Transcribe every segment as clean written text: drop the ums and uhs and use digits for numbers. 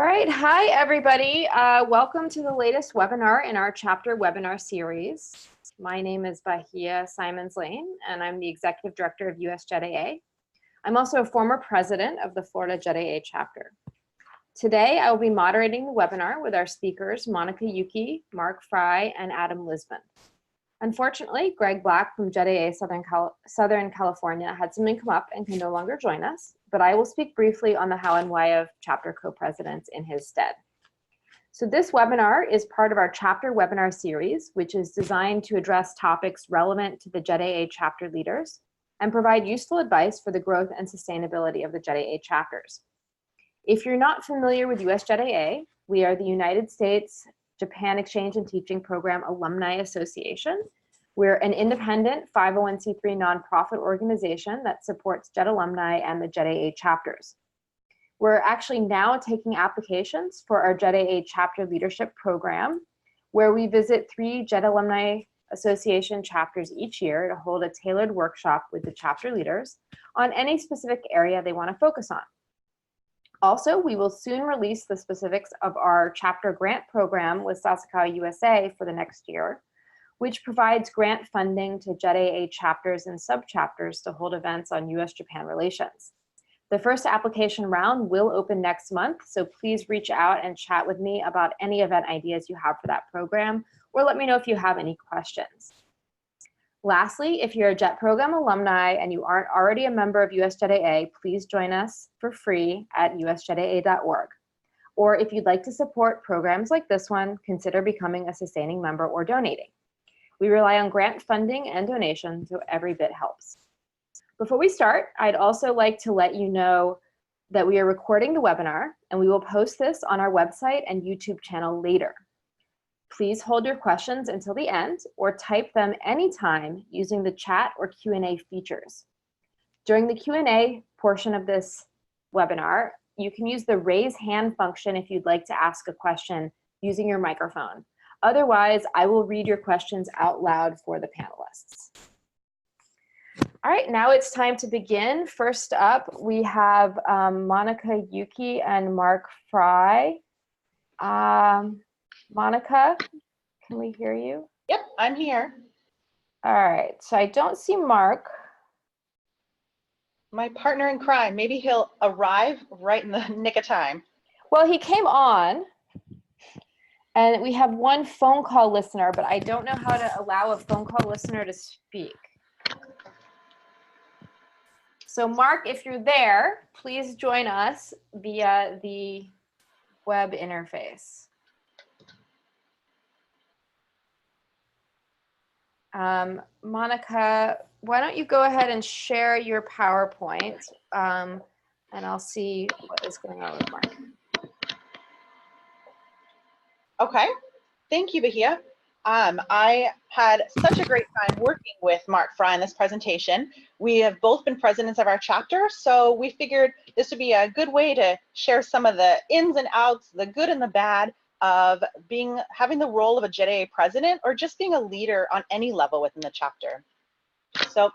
right, hi everybody. Welcome to the latest webinar in our chapter webinar series. My name is Bahia Simons Lane, and I'm the Executive Director of USJETAA. I'm also a former president of the Florida JETAA chapter. Today, I will be moderating the webinar with our speakers, Monica Yuki, Mark Frey, and Adam Lisbon. Unfortunately, Greg Black from JETAA Southern California had something come up and can no longer join us, but I will speak briefly on the how and why of chapter co-presidents in his stead. So this webinar is part of our chapter webinar series, which is designed to address topics relevant to the JETAA chapter leaders and provide useful advice for the growth and sustainability of the JETAA chapters. If you're not familiar with USJETAA, we are the United States Japan Exchange and Teaching Program Alumni Association. We're an independent 501c3 nonprofit organization that supports JET alumni and the JETAA chapters. We're actually now taking applications for our JETAA chapter leadership program, where we visit 3 JET Alumni Association chapters each year to hold a tailored workshop with the chapter leaders on any specific area they want to focus on. Also, we will soon release the specifics of our chapter grant program with JETAA USA for the next year, which provides grant funding to JETAA chapters and sub-chapters to hold events on US-Japan relations. The first application round will open next month, so please reach out and chat with me about any event ideas you have for that program, or let me know if you have any questions. Lastly, if you're a JET program alumni and you aren't already a member of USJETAA, please join us for free at usjetaa.org. Or if you'd like to support programs like this one, consider becoming a sustaining member or donating. We rely on grant funding and donations, so every bit helps. Before we start, I'd also like to let you know that we are recording the webinar and we will post this on our website and YouTube channel later. Please hold your questions until the end or type them anytime using the chat or Q&A features. During the Q&A portion of this webinar, you can use the raise hand function if you'd like to ask a question using your microphone. Otherwise, I will read your questions out loud for the panelists. All right, now it's time to begin. First up, we have Monica Yuki and Mark Frey. Monica, can we hear you? Yep, I'm here. All right, so I don't see Mark. My partner in crime, maybe he'll arrive right in the nick of time. Well, he came on, and we have one phone call listener, but I don't know how to allow a phone call listener to speak. So Mark, if you're there, please join us via the web interface. Monica, why don't you go ahead and share your PowerPoint, and I'll see what is going on with Mark. Okay, thank you, Bahia. I had such a great time working with Mark Frey in this presentation. We have both been presidents of our chapter, so we figured this would be a good way to share some of the ins and outs, the good and the bad, of having the role of a JETAA president or just being a leader on any level within the chapter. So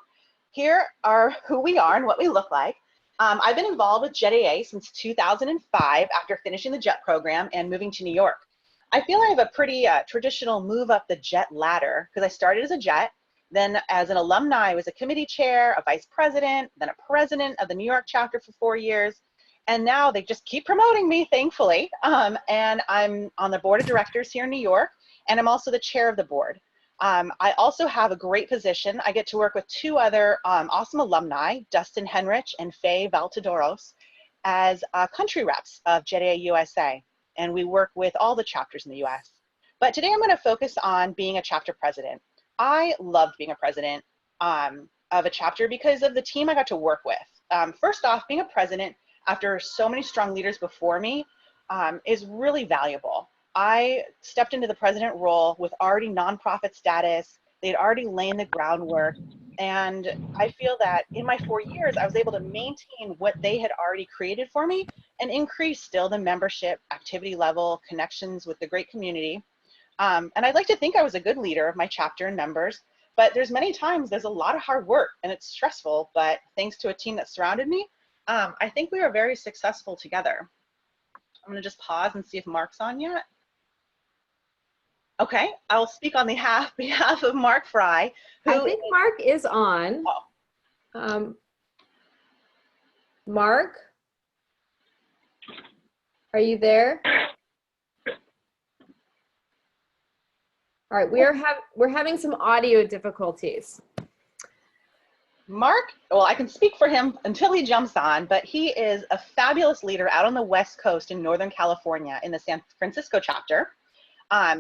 here are who we are and what we look like. I've been involved with JETAA since 2005 after finishing the JET program and moving to New York. I feel I have a pretty traditional move up the JET ladder because I started as a JET, then as an alumni I was a committee chair, a vice president, then a president of the New York chapter for 4 years. And now they just keep promoting me, thankfully. And I'm on the board of directors here in New York, and I'm also the chair of the board. I also have a great position. I get to work with 2 other awesome alumni, Dustin Henrich and Faye Valtadoros, as country reps of JETAA USA. And we work with all the chapters in the US. But today I'm going to focus on being a chapter president. I loved being a president of a chapter because of the team I got to work with. First off, being a president after so many strong leaders before me is really valuable. I stepped into the president role with already nonprofit status. They'd already laid the groundwork. And I feel that in my 4 years, I was able to maintain what they had already created for me and increase still the membership, activity level, connections with the great community. And I'd like to think I was a good leader of my chapter and members, but there's many times there's a lot of hard work and it's stressful, but thanks to a team that surrounded me, I think we were very successful together. I'm going to just pause and see if Mark's on yet. Okay, I will speak on behalf of Mark Frey. I think Mark is on. Mark, are you there? All right, we're having some audio difficulties. Mark, well, I can speak for him until he jumps on, but he is a fabulous leader out on the West Coast in Northern California in the San Francisco chapter.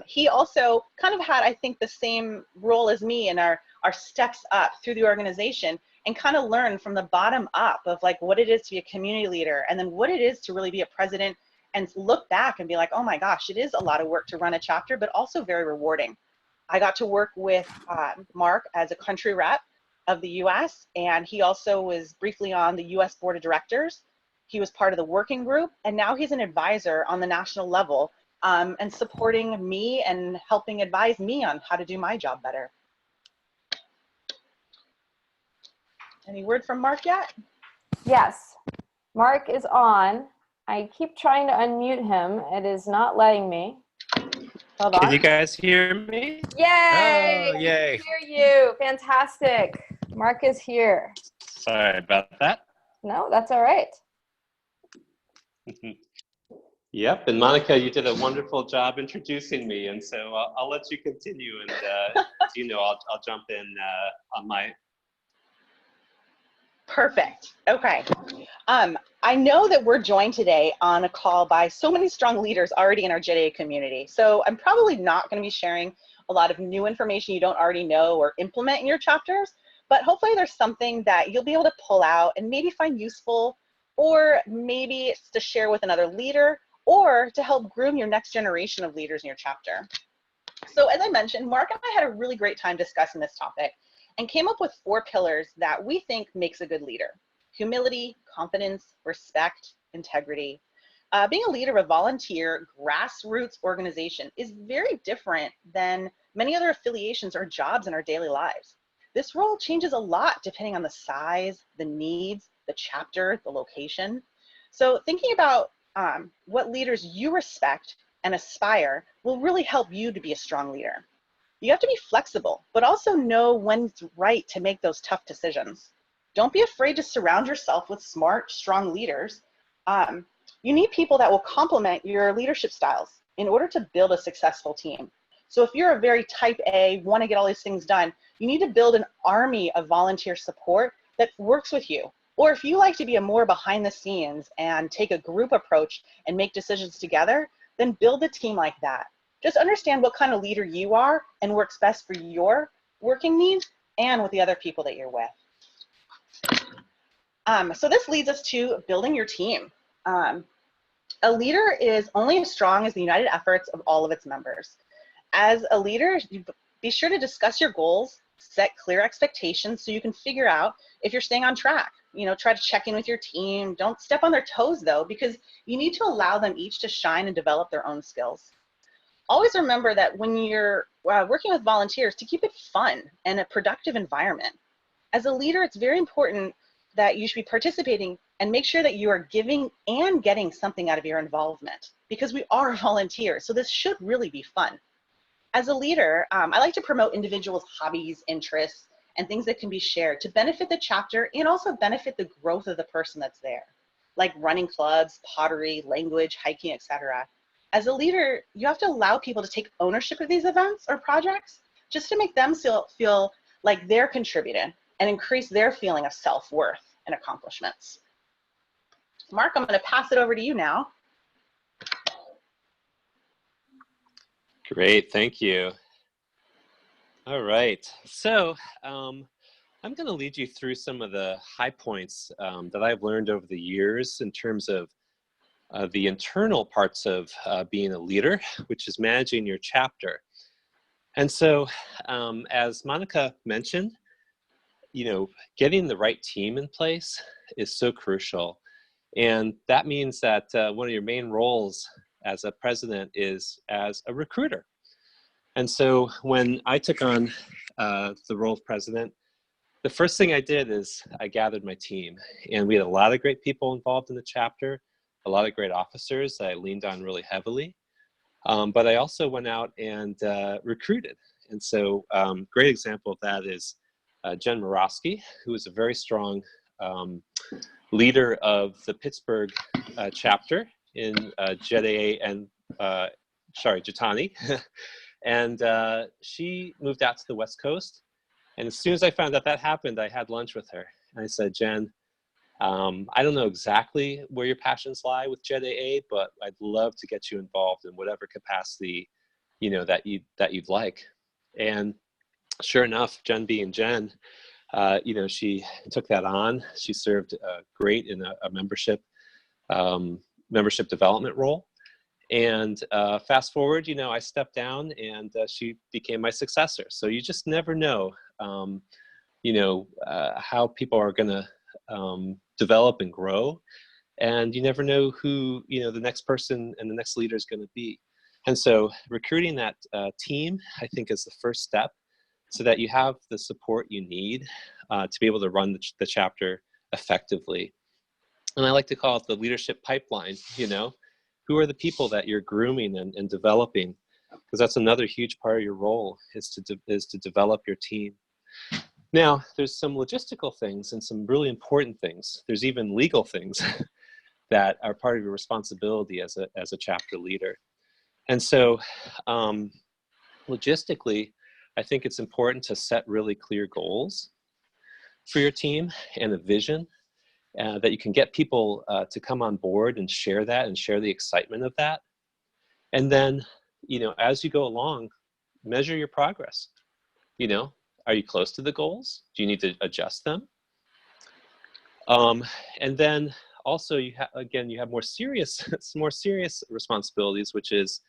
He also kind of had, I think, the same role as me in our steps up through the organization and kind of learn from the bottom up of like what it is to be a community leader and then what it is to really be a president and look back and be like, oh my gosh, it is a lot of work to run a chapter, but also very rewarding. I got to work with Mark as a country rep of the US, and he also was briefly on the US Board of Directors. He was part of the working group, and now he's an advisor on the national level and supporting me and helping advise me on how to do my job better. Any word from Mark yet? Yes, Mark is on. I keep trying to unmute him. It is not letting me. Hold on. Can you guys hear me? Yay! Oh, yay. I can hear you. Fantastic. Mark is here. Sorry about that. No, that's all right. Yep, and Monica, you did a wonderful job introducing me, and so I'll let you continue, and you know, I'll jump in on my. Perfect. Okay. I know that we're joined today on a call by so many strong leaders already in our JETAA community. So I'm probably not going to be sharing a lot of new information you don't already know or implement in your chapters, but hopefully there's something that you'll be able to pull out and maybe find useful, or maybe it's to share with another leader, or to help groom your next generation of leaders in your chapter. So as I mentioned, Mark and I had a really great time discussing this topic and came up with 4 pillars that we think makes a good leader: humility, confidence, respect, integrity. Being a leader of a volunteer grassroots organization is very different than many other affiliations or jobs in our daily lives. This role changes a lot depending on the size, the needs, the chapter, the location. So thinking about what leaders you respect and aspire will really help you to be a strong leader. You have to be flexible, but also know when it's right to make those tough decisions. Don't be afraid to surround yourself with smart, strong leaders. You need people that will complement your leadership styles in order to build a successful team. So if you're a very type A, want to get all these things done, you need to build an army of volunteer support that works with you. Or if you like to be a more behind the scenes and take a group approach and make decisions together, then build a team like that. Just understand what kind of leader you are and works best for your working needs and with the other people that you're with. So this leads us to building your team. A leader is only as strong as the united efforts of all of its members. As a leader, be sure to discuss your goals, set clear expectations so you can figure out if you're staying on track. You know, try to check in with your team. Don't step on their toes though, because you need to allow them each to shine and develop their own skills. Always remember that when you're working with volunteers, to keep it fun and a productive environment. As a leader, it's very important that you should be participating and make sure that you are giving and getting something out of your involvement, because we are volunteers, so this should really be fun. As a leader, I like to promote individuals' hobbies, interests, and things that can be shared to benefit the chapter and also benefit the growth of the person that's there, like running clubs, pottery, language, hiking, etc. As a leader, you have to allow people to take ownership of these events or projects just to make them feel like they're contributing and increase their feeling of self-worth and accomplishments. Mark, I'm going to pass it over to you now. Great, thank you. All right, so I'm going to lead you through some of the high points that I've learned over the years in terms of the internal parts of being a leader, which is managing your chapter. And so, as Monica mentioned, you know, getting the right team in place is so crucial. And that means that one of your main roles as a president is as a recruiter. And so when I took on the role of president, the first thing I did is I gathered my team. And we had a lot of great people involved in the chapter, a lot of great officers that I leaned on really heavily. But I also went out and recruited. And so great example of that is Jen Morosky, who is a very strong leader of the Pittsburgh chapter in JETAA and, JETAANC. And she moved out to the West Coast. And as soon as I found out that happened, I had lunch with her. And I said, Jen, I don't know exactly where your passions lie with JETAA, but I'd love to get you involved in whatever capacity, you know, that you'd like. And sure enough, Jen being Jen, you know, she took that on. She served great in a membership development role. And fast forward, you know, I stepped down and she became my successor. So you just never know, you know, how people are going to develop and grow. And you never know who, you know, the next person and the next leader is going to be. And so recruiting that team, I think, is the first step so that you have the support you need to be able to run the chapter effectively. And I like to call it the leadership pipeline, you know. Who are the people that you're grooming and developing? Because that's another huge part of your role is to develop your team. Now, there's some logistical things and some really important things. There's even legal things that are part of your responsibility as a chapter leader. And so logistically, I think it's important to set really clear goals for your team and a vision that you can get people to come on board and share that and share the excitement of that. And then, you know, as you go along, measure your progress. You know, are you close to the goals? Do you need to adjust them? And then also, you have more serious responsibilities, which is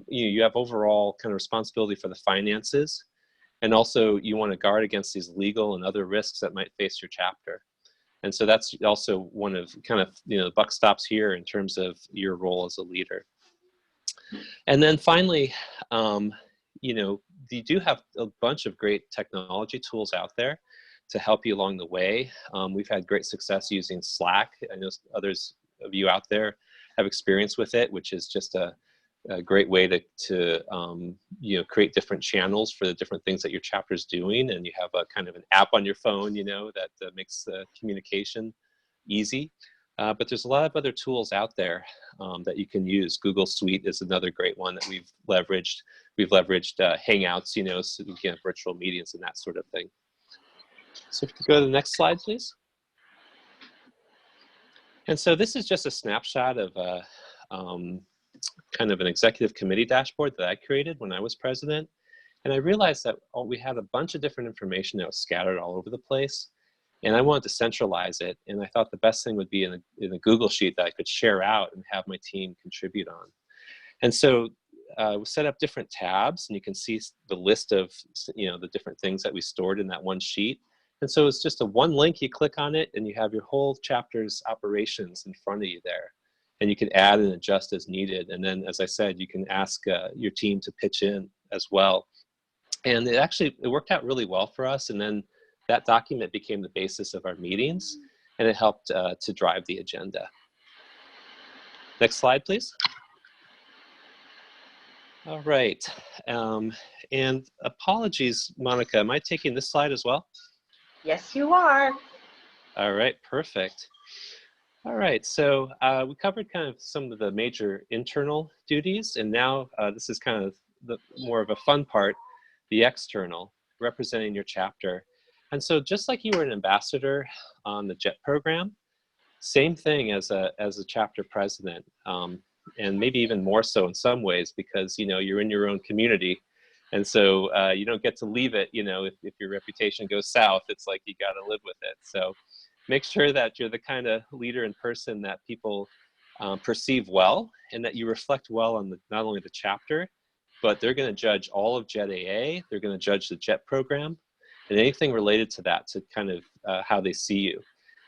you have overall kind of responsibility for the finances, and also you want to guard against these legal and other risks that might face your chapter. And so that's also one of kind of, you know, the buck stops here in terms of your role as a leader. And then finally, you know, you do have a bunch of great technology tools out there to help you along the way. We've had great success using Slack. I know others of you out there have experience with it, which is just a great way to you know, create different channels for the different things that your chapter is doing. And you have a kind of an app on your phone, you know, that makes communication easy. But there's a lot of other tools out there that you can use. Google Suite is another great one that we've leveraged. We've leveraged Hangouts, you know, so we can have virtual meetings and that sort of thing. So if you could go to the next slide, please. And so this is just a snapshot of kind of an executive committee dashboard that I created when I was president. And I realized that we had a bunch of different information that was scattered all over the place. And I wanted to centralize it. And I thought the best thing would be in a Google Sheet that I could share out and have my team contribute on. And so we set up different tabs, and you can see the list of, you know, the different things that we stored in that one sheet. And so it's just a one link, you click on it, and you have your whole chapter's operations in front of you there. And you can add and adjust as needed. And then, as I said, you can ask your team to pitch in as well. And it worked out really well for us. And then that document became the basis of our meetings, and it helped to drive the agenda. Next slide, please. All right. And apologies, Monica, am I taking this slide as well? Yes, you are. All right, perfect. All right, so we covered kind of some of the major internal duties, and now this is kind of the more of a fun part, the external, representing your chapter. And so just like you were an ambassador on the JET program, same thing as a chapter president, and maybe even more so in some ways, because, you know, you're in your own community. And so you don't get to leave it, you know, if your reputation goes south, it's like you got to live with it. So make sure that you're the kind of leader and person that people perceive well, and that you reflect well on not only the chapter, but they're going to judge all of JETAA, they're going to judge the JET program, and anything related to that, to kind of how they see you.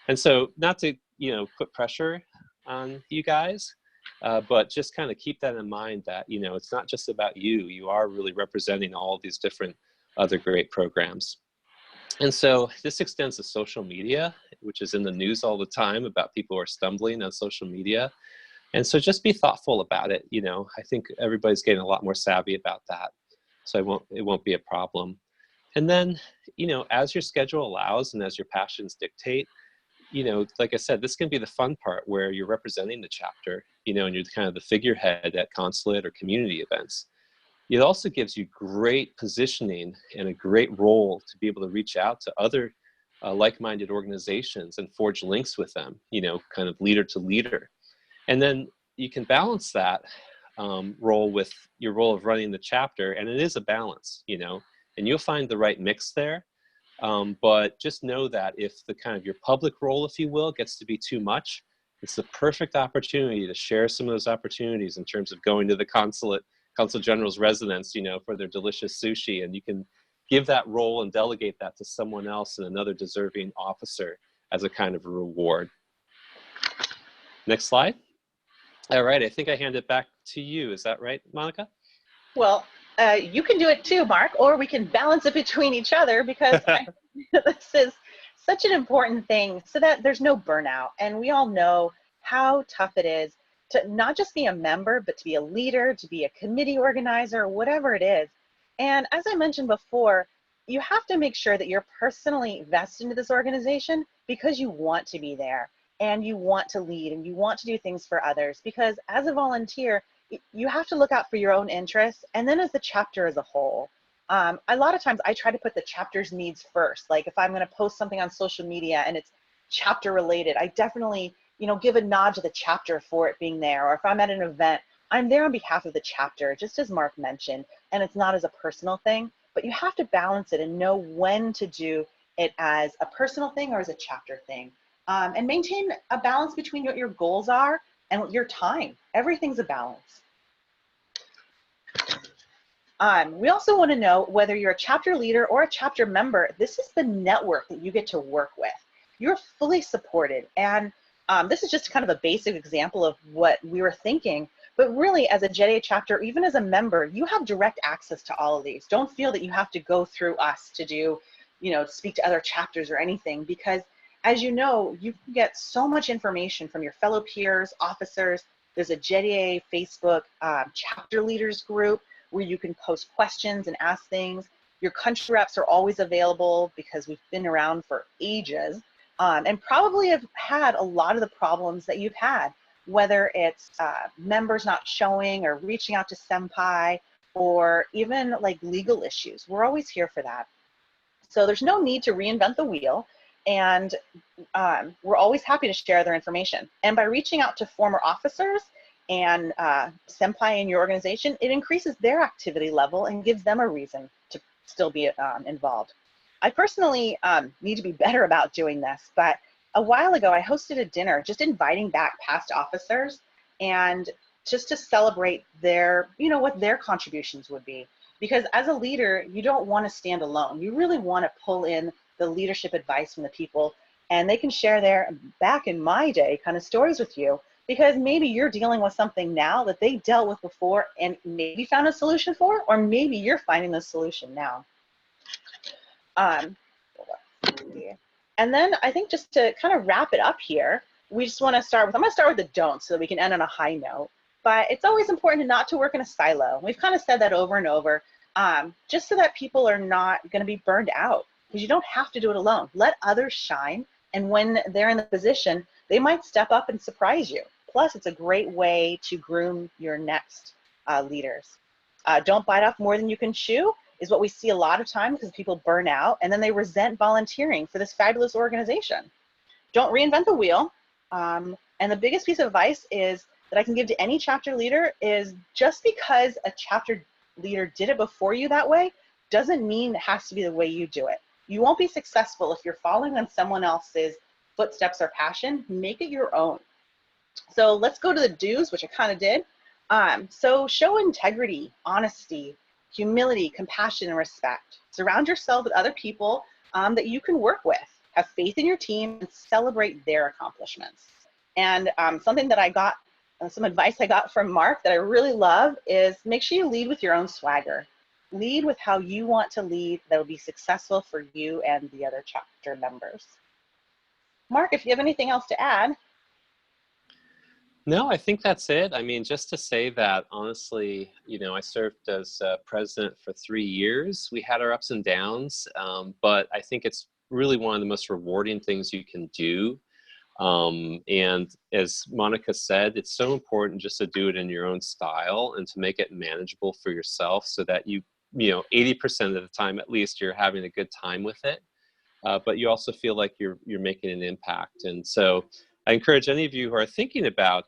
And so not to, you know, put pressure on you guys, but just kind of keep that in mind that, you know, it's not just about you. You are really representing all of these different other great programs. And so this extends to social media, which is in the news all the time about people who are stumbling on social media. And so just be thoughtful about it. You know, I think everybody's getting a lot more savvy about that. So it won't be a problem. And then, you know, as your schedule allows and as your passions dictate, you know, like I said, this can be the fun part where you're representing the chapter, you know, and you're kind of the figurehead at consulate or community events. It also gives you great positioning and a great role to be able to reach out to other like-minded organizations and forge links with them, you know, kind of leader to leader. And then you can balance that role with your role of running the chapter, and it is a balance, you know, and you'll find the right mix there. But just know that if the kind of your public role, if you will, gets to be too much, it's the perfect opportunity to share some of those opportunities in terms of going to the consul general's residence, you know, for their delicious sushi, and you can give that role and delegate that to someone else and another deserving officer as a kind of a reward. Next slide. All right, I think I hand it back to you. Is that right, Monica? Well, you can do it too, Mark, or we can balance it between each other, because this is such an important thing so that there's no burnout. And we all know how tough it is to not just be a member, but to be a leader, to be a committee organizer, whatever it is. And as I mentioned before, you have to make sure that you're personally vested into this organization because you want to be there and you want to lead and you want to do things for others. Because as a volunteer, you have to look out for your own interests, and then as the chapter as a whole. A lot of times I try to put the chapter's needs first. Like if I'm going to post something on social media and it's chapter related, I definitely, you know, give a nod to the chapter for it being there. Or if I'm at an event, I'm there on behalf of the chapter, just as Mark mentioned, and it's not as a personal thing. But you have to balance it and know when to do it as a personal thing or as a chapter thing, and maintain a balance between what your goals are and your time. Everything's a balance. We also want to know whether you're a chapter leader or a chapter member, this is the network that you get to work with. You're fully supported. And this is just kind of a basic example of what we were thinking. But really, as a JETAA chapter, even as a member, you have direct access to all of these. Don't feel that you have to go through us to do, you know, speak to other chapters or anything, because as you know, you can get so much information from your fellow peers, officers. There's a JETAA Facebook chapter leaders group where you can post questions and ask things. Your country reps are always available because we've been around for ages, and probably have had a lot of the problems that you've had, whether it's members not showing or reaching out to senpai, or even like legal issues. We're always here for that. So there's no need to reinvent the wheel, and we're always happy to share their information. And by reaching out to former officers and senpai in your organization, it increases their activity level and gives them a reason to still be involved. I personally need to be better about doing this, but a while ago I hosted a dinner just inviting back past officers and just to celebrate their, you know, what their contributions would be. Because as a leader, you don't want to stand alone. You really want to pull in the leadership advice from the people, and they can share their back in my day kind of stories with you. Because maybe you're dealing with something now that they dealt with before and maybe found a solution for, or maybe you're finding the solution now. And then I think just to kind of wrap it up here, we just want to start with, I'm going to start with the don'ts so that we can end on a high note. But it's always important not to work in a silo. We've kind of said that over and over, just so that people are not going to be burned out, because you don't have to do it alone. Let others shine, and when they're in the position, they might step up and surprise you. Plus, it's a great way to groom your next leaders. Don't bite off more than you can chew is what we see a lot of times, because people burn out and then they resent volunteering for this fabulous organization. Don't reinvent the wheel. And the biggest piece of advice is that I can give to any chapter leader is, just because a chapter leader did it before you that way doesn't mean it has to be the way you do it. You won't be successful if you're following on someone else's footsteps or passion. Make it your own. So let's go to the do's, which I kind of did. So show integrity, honesty, humility, compassion, and respect. Surround yourself with other people that you can work with. Have faith in your team and celebrate their accomplishments. And something that I got, some advice I got from Mark that I really love is, make sure you lead with your own swagger. lead with how you want to lead that will be successful for you and the other chapter members. Mark, if you have anything else to add. No, I think that's it. I mean, just to say that, honestly, you know, I served as president for 3 years. We had our ups and downs, but I think it's really one of the most rewarding things you can do. And as Monica said, it's so important just to do it in your own style and to make it manageable for yourself so that you know, 80% of the time, at least, you're having a good time with it. But you also feel like you're making an impact. And so I encourage any of you who are thinking about,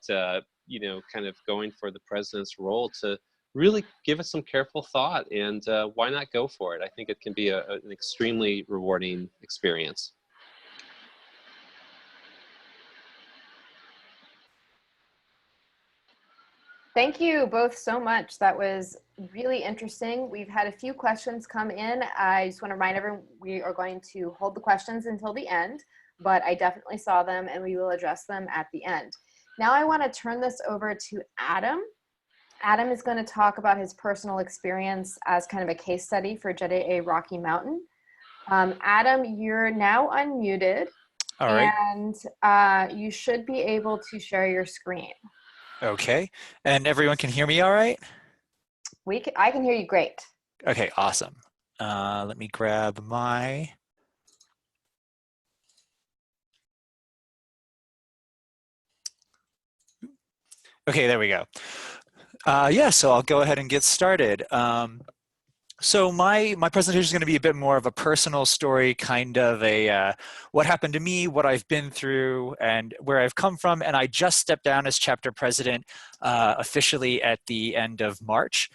you know, kind of going for the president's role to really give it some careful thought, and why not go for it? I think it can be an extremely rewarding experience. Thank you both so much. That was really interesting. We've had a few questions come in. I just want to remind everyone we are going to hold the questions until the end, but I definitely saw them and we will address them at the end. Now I want to turn this over to Adam. Adam is going to talk about his personal experience as kind of a case study for JETAA Rocky Mountain. Adam, you're now unmuted. All right. And you should be able to share your screen. Okay. And everyone can hear me all right? I can hear you great. Okay, awesome. Let me grab my... Okay, there we go. Yeah, so I'll go ahead and get started. So my presentation is going to be a bit more of a personal story, kind of a what happened to me, what I've been through, and where I've come from. And I just stepped down as chapter president officially at the end of March.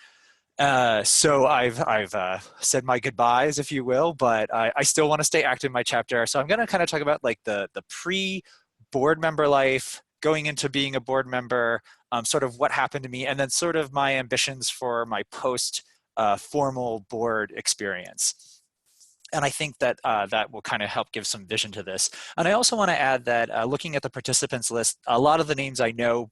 So I've said my goodbyes, if you will, but I still want to stay active in my chapter. So I'm going to kind of talk about like the pre-board member life, going into being a board member, sort of what happened to me, and then sort of my ambitions for my post formal board experience. And I think that that will kind of help give some vision to this. And I also want to add that looking at the participants list, a lot of the names I know,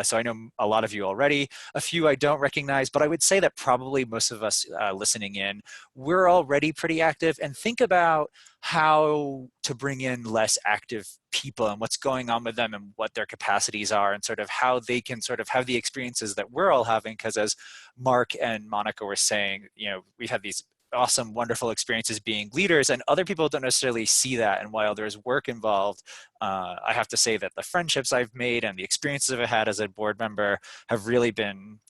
so I know a lot of you already, a few I don't recognize, but I would say that probably most of us listening in, we're already pretty active. And think about how to bring in less active people and what's going on with them and what their capacities are and sort of how they can sort of have the experiences that we're all having. Because as Mark and Monica were saying, you know, we've had these awesome, wonderful experiences being leaders, and other people don't necessarily see that. And while there's work involved, I have to say that the friendships I've made and the experiences I've had as a board member have really been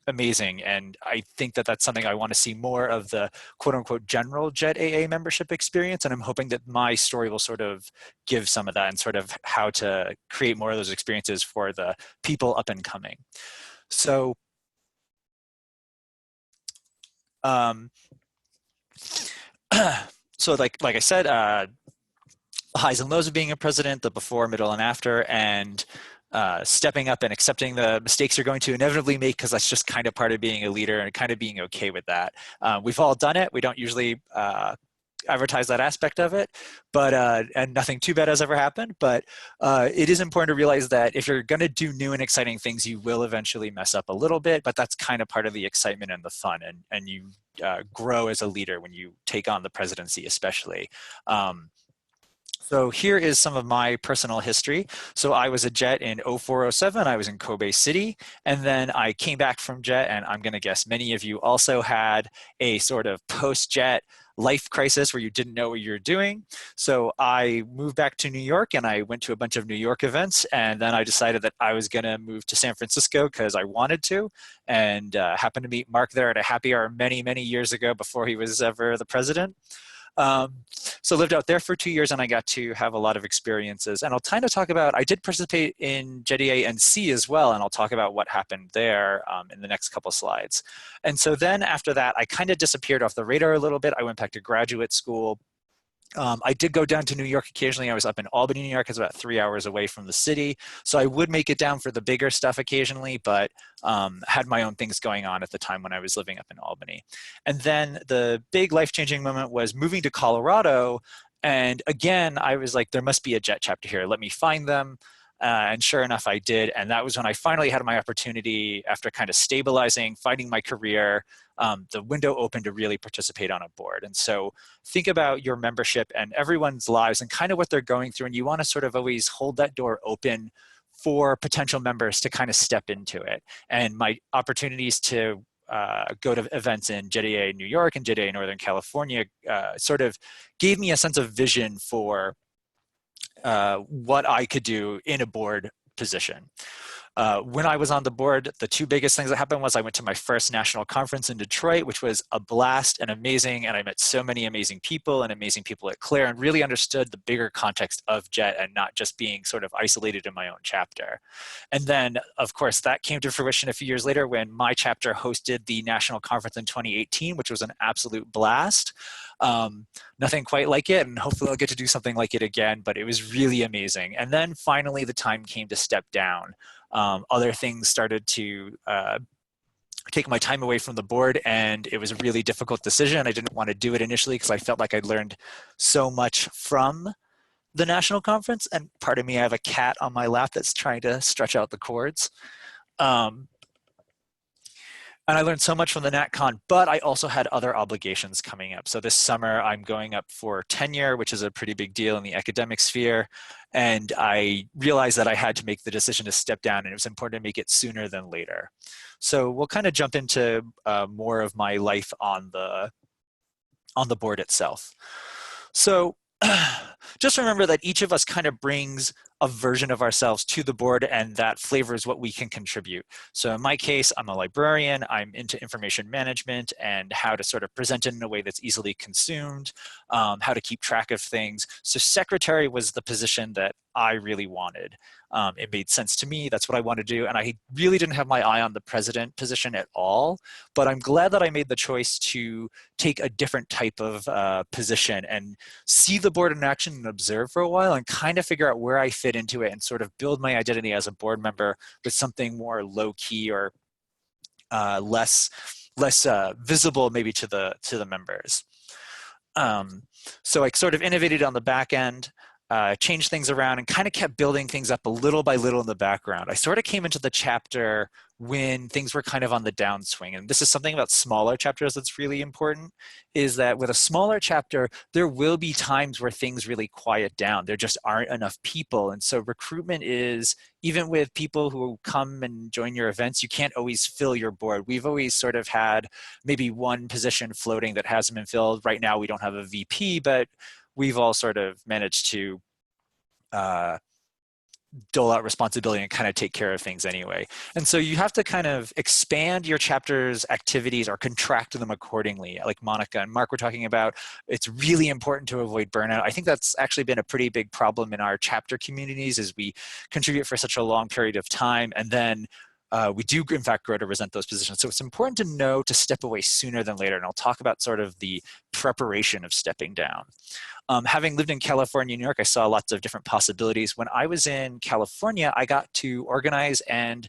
amazing. And I think that that's something I want to see more of the quote unquote general JETAA membership experience. And I'm hoping that my story will sort of give some of that and sort of how to create more of those experiences for the people up and coming. So so like I said, the highs and lows of being a president, the before, middle, and after, and stepping up and accepting the mistakes you're going to inevitably make, because that's just kind of part of being a leader and kind of being okay with that. We've all done it. We don't usually advertise that aspect of it, but and nothing too bad has ever happened. But it is important to realize that if you're going to do new and exciting things, you will eventually mess up a little bit, but that's kind of part of the excitement and the fun, and you grow as a leader when you take on the presidency, especially. So here is some of my personal history. So I was a JET in 0407. I was in Kobe City. And then I came back from JET, and I'm going to guess many of you also had a sort of post-JET life crisis where you didn't know what you were doing. So I moved back to New York, and I went to a bunch of New York events. And then I decided that I was going to move to San Francisco because I wanted to, and happened to meet Mark there at a happy hour many, many years ago before he was ever the president. So lived out there for 2 years, and I got to have a lot of experiences. And I'll kind of talk about, I did participate in JETAANC as well, and I'll talk about what happened there in the next couple slides. And so then after that, I kind of disappeared off the radar a little bit. I went back to graduate school. I did go down to New York occasionally. I was up in Albany, New York. It's about 3 hours away from the city. So I would make it down for the bigger stuff occasionally, but had my own things going on at the time when I was living up in Albany. And then the big life-changing moment was moving to Colorado. And again, I was like, there must be a JET chapter here. Let me find them. And sure enough, I did. And that was when I finally had my opportunity, after kind of stabilizing, finding my career, the window opened to really participate on a board. And so think about your membership and everyone's lives and kind of what they're going through. And you want to sort of always hold that door open for potential members to kind of step into it. And my opportunities to go to events in JETAA New York and JETAA Northern California sort of gave me a sense of vision for what I could do in a board position. When I was on the board, the two biggest things that happened was I went to my first national conference in Detroit, which was a blast and amazing. And I met so many amazing people at Claire, and really understood the bigger context of JET and not just being sort of isolated in my own chapter. And then, of course, that came to fruition a few years later when my chapter hosted the national conference in 2018, which was an absolute blast. Nothing quite like it, and hopefully I'll get to do something like it again, but it was really amazing. And then finally the time came to step down. Other things started to take my time away from the board, and it was a really difficult decision. I didn't want to do it initially because I felt like I'd learned so much from the national conference, and part of me, I have a cat on my lap that's trying to stretch out the cords. And I learned so much from the NatCon, but I also had other obligations coming up. So this summer, I'm going up for tenure, which is a pretty big deal in the academic sphere. And I realized that I had to make the decision to step down, and it was important to make it sooner than later. So we'll kind of jump into more of my life on the board itself. So just remember that each of us kind of brings a version of ourselves to the board, and that flavors what we can contribute. So in my case, I'm a librarian. I'm into information management and how to sort of present it in a way that's easily consumed, how to keep track of things. So secretary was the position that I really wanted. It made sense to me. That's what I wanted to do. And I really didn't have my eye on the president position at all, but I'm glad that I made the choice to take a different type of position and see the board in action and observe for a while and kind of figure out where I fit into it and sort of build my identity as a board member with something more low key or less visible maybe to the members. So I sort of innovated on the back end, changed things around, and kind of kept building things up a little by little in the background. I sort of came into the chapter when things were kind of on the downswing. And this is something about smaller chapters that's really important, is that with a smaller chapter, there will be times where things really quiet down. There just aren't enough people. And so recruitment is, even with people who come and join your events, you can't always fill your board. We've always sort of had maybe one position floating that hasn't been filled. Right now, we don't have a VP, but we've all sort of managed to dole out responsibility and kind of take care of things anyway. And so you have to kind of expand your chapter's activities or contract them accordingly. Like Monica and Mark were talking about, it's really important to avoid burnout. I think that's actually been a pretty big problem in our chapter communities, is we contribute for such a long period of time, and then we do in fact grow to resent those positions. So it's important to know to step away sooner than later. And I'll talk about sort of the preparation of stepping down. Having lived in California, New York, I saw lots of different possibilities. When I was in California, I got to organize and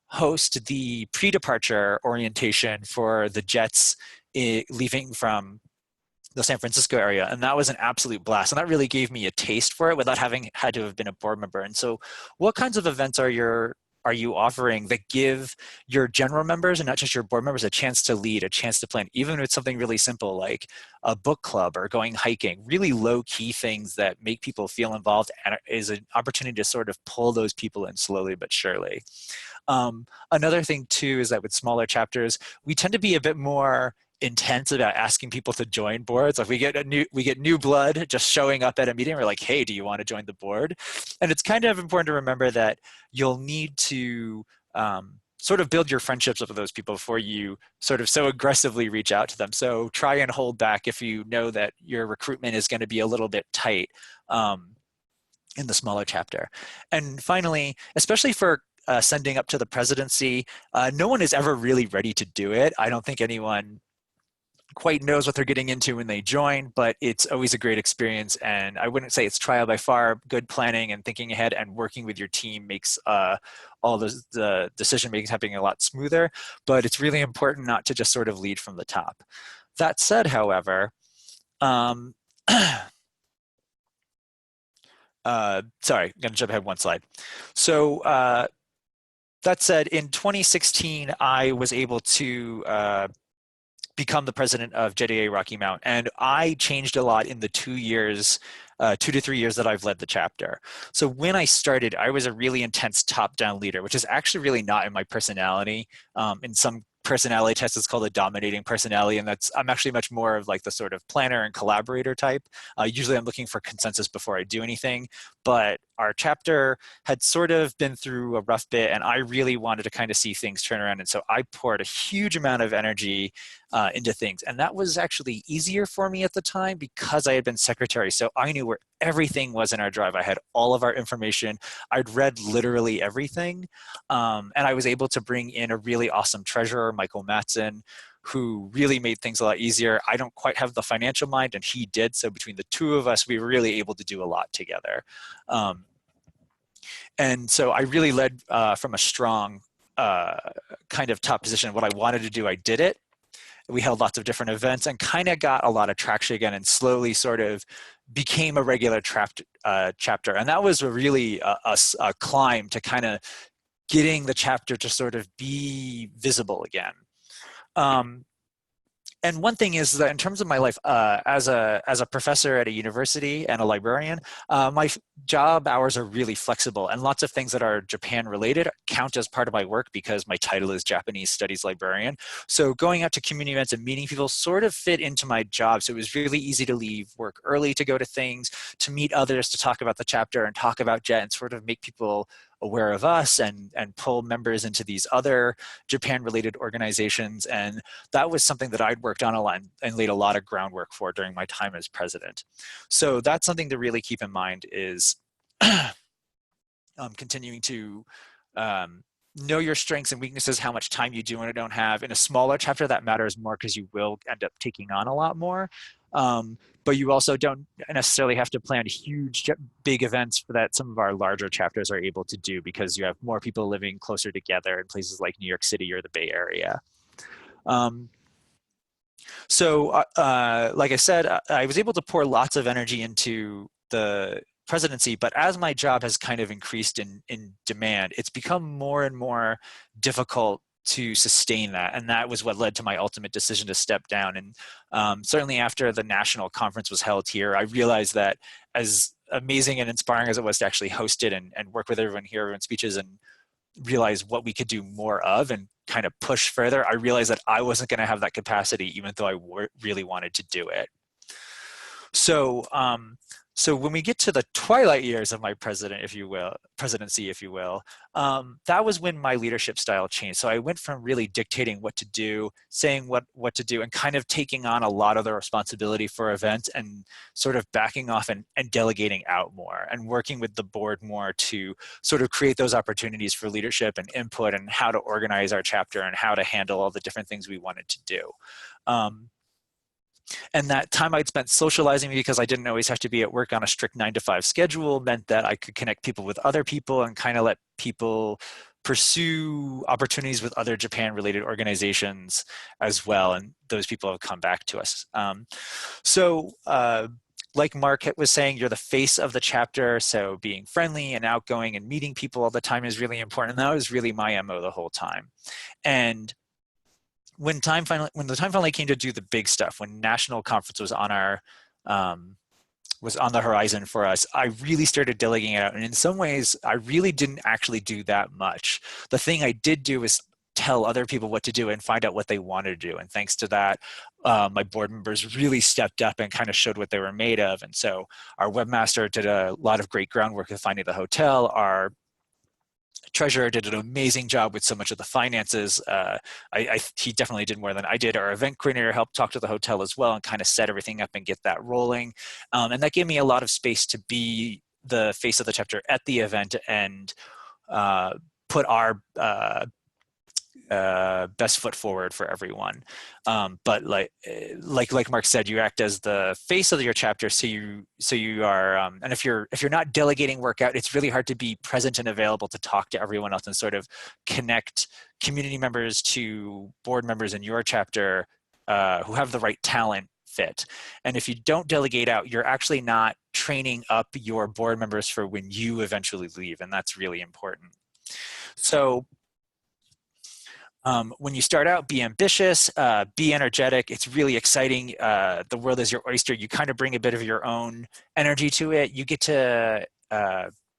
host the pre-departure orientation for the jets leaving from the San Francisco area. And that was an absolute blast. And that really gave me a taste for it without having had to have been a board member. And so what kinds of events are you offering that give your general members and not just your board members a chance to lead, a chance to plan, even if it's something really simple like a book club or going hiking, really low key things that make people feel involved, and is an opportunity to sort of pull those people in slowly but surely. Another thing too is that with smaller chapters, we tend to be a bit more intense about asking people to join boards. Like we get new blood just showing up at a meeting. We're like, hey, do you want to join the board? And it's kind of important to remember that you'll need to sort of build your friendships with those people before you sort of so aggressively reach out to them. So try and hold back if you know that your recruitment is going to be a little bit tight in the smaller chapter. And finally, especially for sending up to the presidency, no one is ever really ready to do it. I don't think anyone quite knows what they're getting into when they join, but it's always a great experience. And I wouldn't say it's trial by far. Good planning and thinking ahead and working with your team makes all the decision making happening a lot smoother, but it's really important not to just sort of lead from the top. That said, however, sorry, I'm going to jump ahead one slide. So that said, in 2016, I was able to become the president of JETAA Rocky Mount, and I changed a lot in the 2 to 3 years that I've led the chapter. So when I started, I was a really intense top-down leader, which is actually really not in my personality. In some personality tests, it's called a dominating personality, and I'm actually much more of like the sort of planner and collaborator type. Usually I'm looking for consensus before I do anything, but our chapter had sort of been through a rough bit, and I really wanted to kind of see things turn around, and so I poured a huge amount of energy into things. And that was actually easier for me at the time because I had been secretary. So I knew where everything was in our drive. I had all of our information. I'd read literally everything. And I was able to bring in a really awesome treasurer, Michael Matson, who really made things a lot easier. I don't quite have the financial mind, and he did. So between the two of us, we were really able to do a lot together. And so I really led from a strong kind of top position. What I wanted to do, I did it. We held lots of different events and kind of got a lot of traction again, and slowly sort of became a regular chapter. And that was really a climb to kind of getting the chapter to sort of be visible again. And one thing is that in terms of my life as a professor at a university and a librarian, my job hours are really flexible, and lots of things that are Japan related count as part of my work because my title is Japanese Studies Librarian. So going out to community events and meeting people sort of fit into my job. So it was really easy to leave work early to go to things, to meet others, to talk about the chapter and talk about JET and sort of make people aware of us and pull members into these other Japan-related organizations. And that was something that I'd worked on a lot and laid a lot of groundwork for during my time as president. So that's something to really keep in mind is continuing to know your strengths and weaknesses, how much time you do and don't have. In a smaller chapter, that matters more because you will end up taking on a lot more. But you also don't necessarily have to plan huge, big events that some of our larger chapters are able to do because you have more people living closer together in places like New York City or the Bay Area. Like I said, I was able to pour lots of energy into the presidency, but as my job has kind of increased in demand, it's become more and more difficult to sustain that. And that was what led to my ultimate decision to step down. And certainly after the national conference was held here, I realized that as amazing and inspiring as it was to actually host it and work with everyone, hear everyone's speeches and realize what we could do more of and kind of push further, I realized that I wasn't going to have that capacity, even though I really wanted to do it. So when we get to the twilight years of my presidency, if you will, that was when my leadership style changed. So I went from really dictating what to do, saying what to do, and kind of taking on a lot of the responsibility for events and sort of backing off and delegating out more and working with the board more to sort of create those opportunities for leadership and input and how to organize our chapter and how to handle all the different things we wanted to do. And that time I'd spent socializing because I didn't always have to be at work on a strict 9-to-5 schedule meant that I could connect people with other people and kind of let people pursue opportunities with other Japan-related organizations as well. And those people have come back to us. Like Mark was saying, you're the face of the chapter. So being friendly and outgoing and meeting people all the time is really important. And that was really my MO the whole time. And when the time finally came to do the big stuff, when national conference was on the horizon for us, I really started delegating it out. And in some ways, I really didn't actually do that much. The thing I did do was tell other people what to do and find out what they wanted to do. And thanks to that, my board members really stepped up and kind of showed what they were made of. And so our webmaster did a lot of great groundwork with finding the hotel. Our treasurer did an amazing job with so much of the finances. He definitely did more than I did. Our event coordinator helped talk to the hotel as well and kind of set everything up and get that rolling. And that gave me a lot of space to be the face of the chapter at the event and put our best foot forward for everyone. But like Mark said, you act as the face of your chapter. So you are, and if you're not delegating work out, it's really hard to be present and available to talk to everyone else and sort of connect community members to board members in your chapter who have the right talent fit. And if you don't delegate out, you're actually not training up your board members for when you eventually leave, and that's really important. So when you start out, be ambitious, be energetic. It's really exciting. The world is your oyster. You kind of bring a bit of your own energy to it. You get to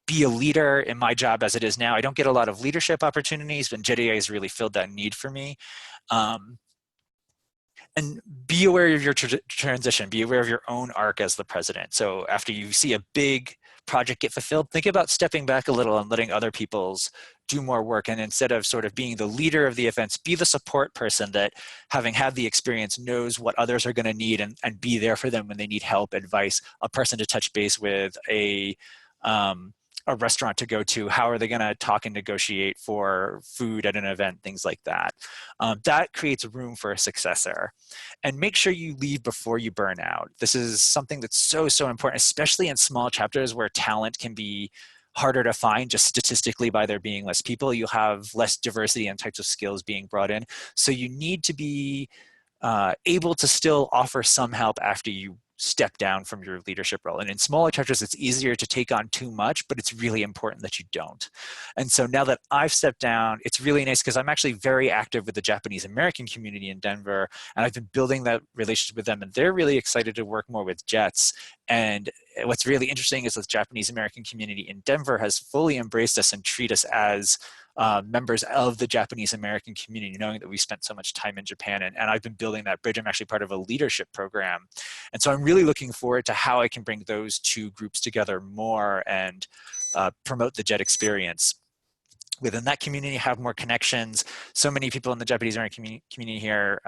be a leader. In my job as it is now, I don't get a lot of leadership opportunities, but JETAA has really filled that need for me. And be aware of your transition. Be aware of your own arc as the president. So after you see a big project get fulfilled, think about stepping back a little and letting other people's do more work. And instead of sort of being the leader of the events, be the support person that, having had the experience, knows what others are going to need and be there for them when they need help, advice, a person to touch base with, a restaurant to go to, how are they going to talk and negotiate for food at an event, things like that. That creates room for a successor. And make sure you leave before you burn out. This is something that's so, so important, especially in small chapters where talent can be harder to find just statistically by there being less people. You'll have less diversity and types of skills being brought in. So you need to be able to still offer some help after you step down from your leadership role. And in smaller chapters, it's easier to take on too much, but it's really important that you don't. And so now that I've stepped down, it's really nice because I'm actually very active with the Japanese American community in Denver, and I've been building that relationship with them, and they're really excited to work more with JETS. And what's really interesting is the Japanese American community in Denver has fully embraced us and treat us as members of the Japanese American community, knowing that we spent so much time in Japan, and I've been building that bridge. I'm actually part of a leadership program. And so I'm really looking forward to how I can bring those two groups together more and promote the JET experience. Within that community, have more connections. So many people in the Japanese American community here,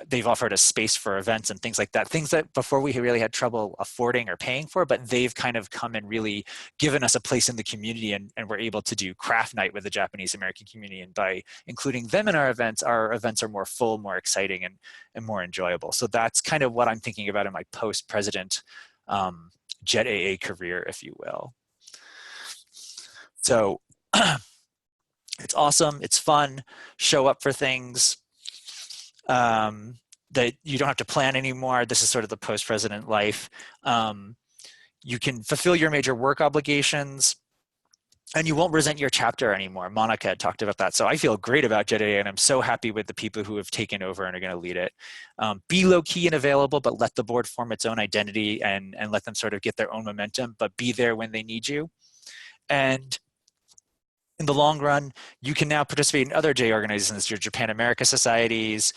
they've offered a space for events and things like that, things that before we really had trouble affording or paying for, but they've kind of come and really given us a place in the community, and we're able to do craft night with the Japanese American community. And by including them in our events are more full, more exciting, and more enjoyable. So that's kind of what I'm thinking about in my post-president JETAA career, if you will. So it's awesome, it's fun, show up for things that you don't have to plan anymore. This is sort of the post-president life. You can fulfill your major work obligations, and you won't resent your chapter anymore. Monica had talked about that. So I feel great about JETAA, and I'm so happy with the people who have taken over and are going to lead it. Be low-key and available, but let the board form its own identity and let them sort of get their own momentum, but be there when they need you. And in the long run, you can now participate in other J organizations, your Japan America societies,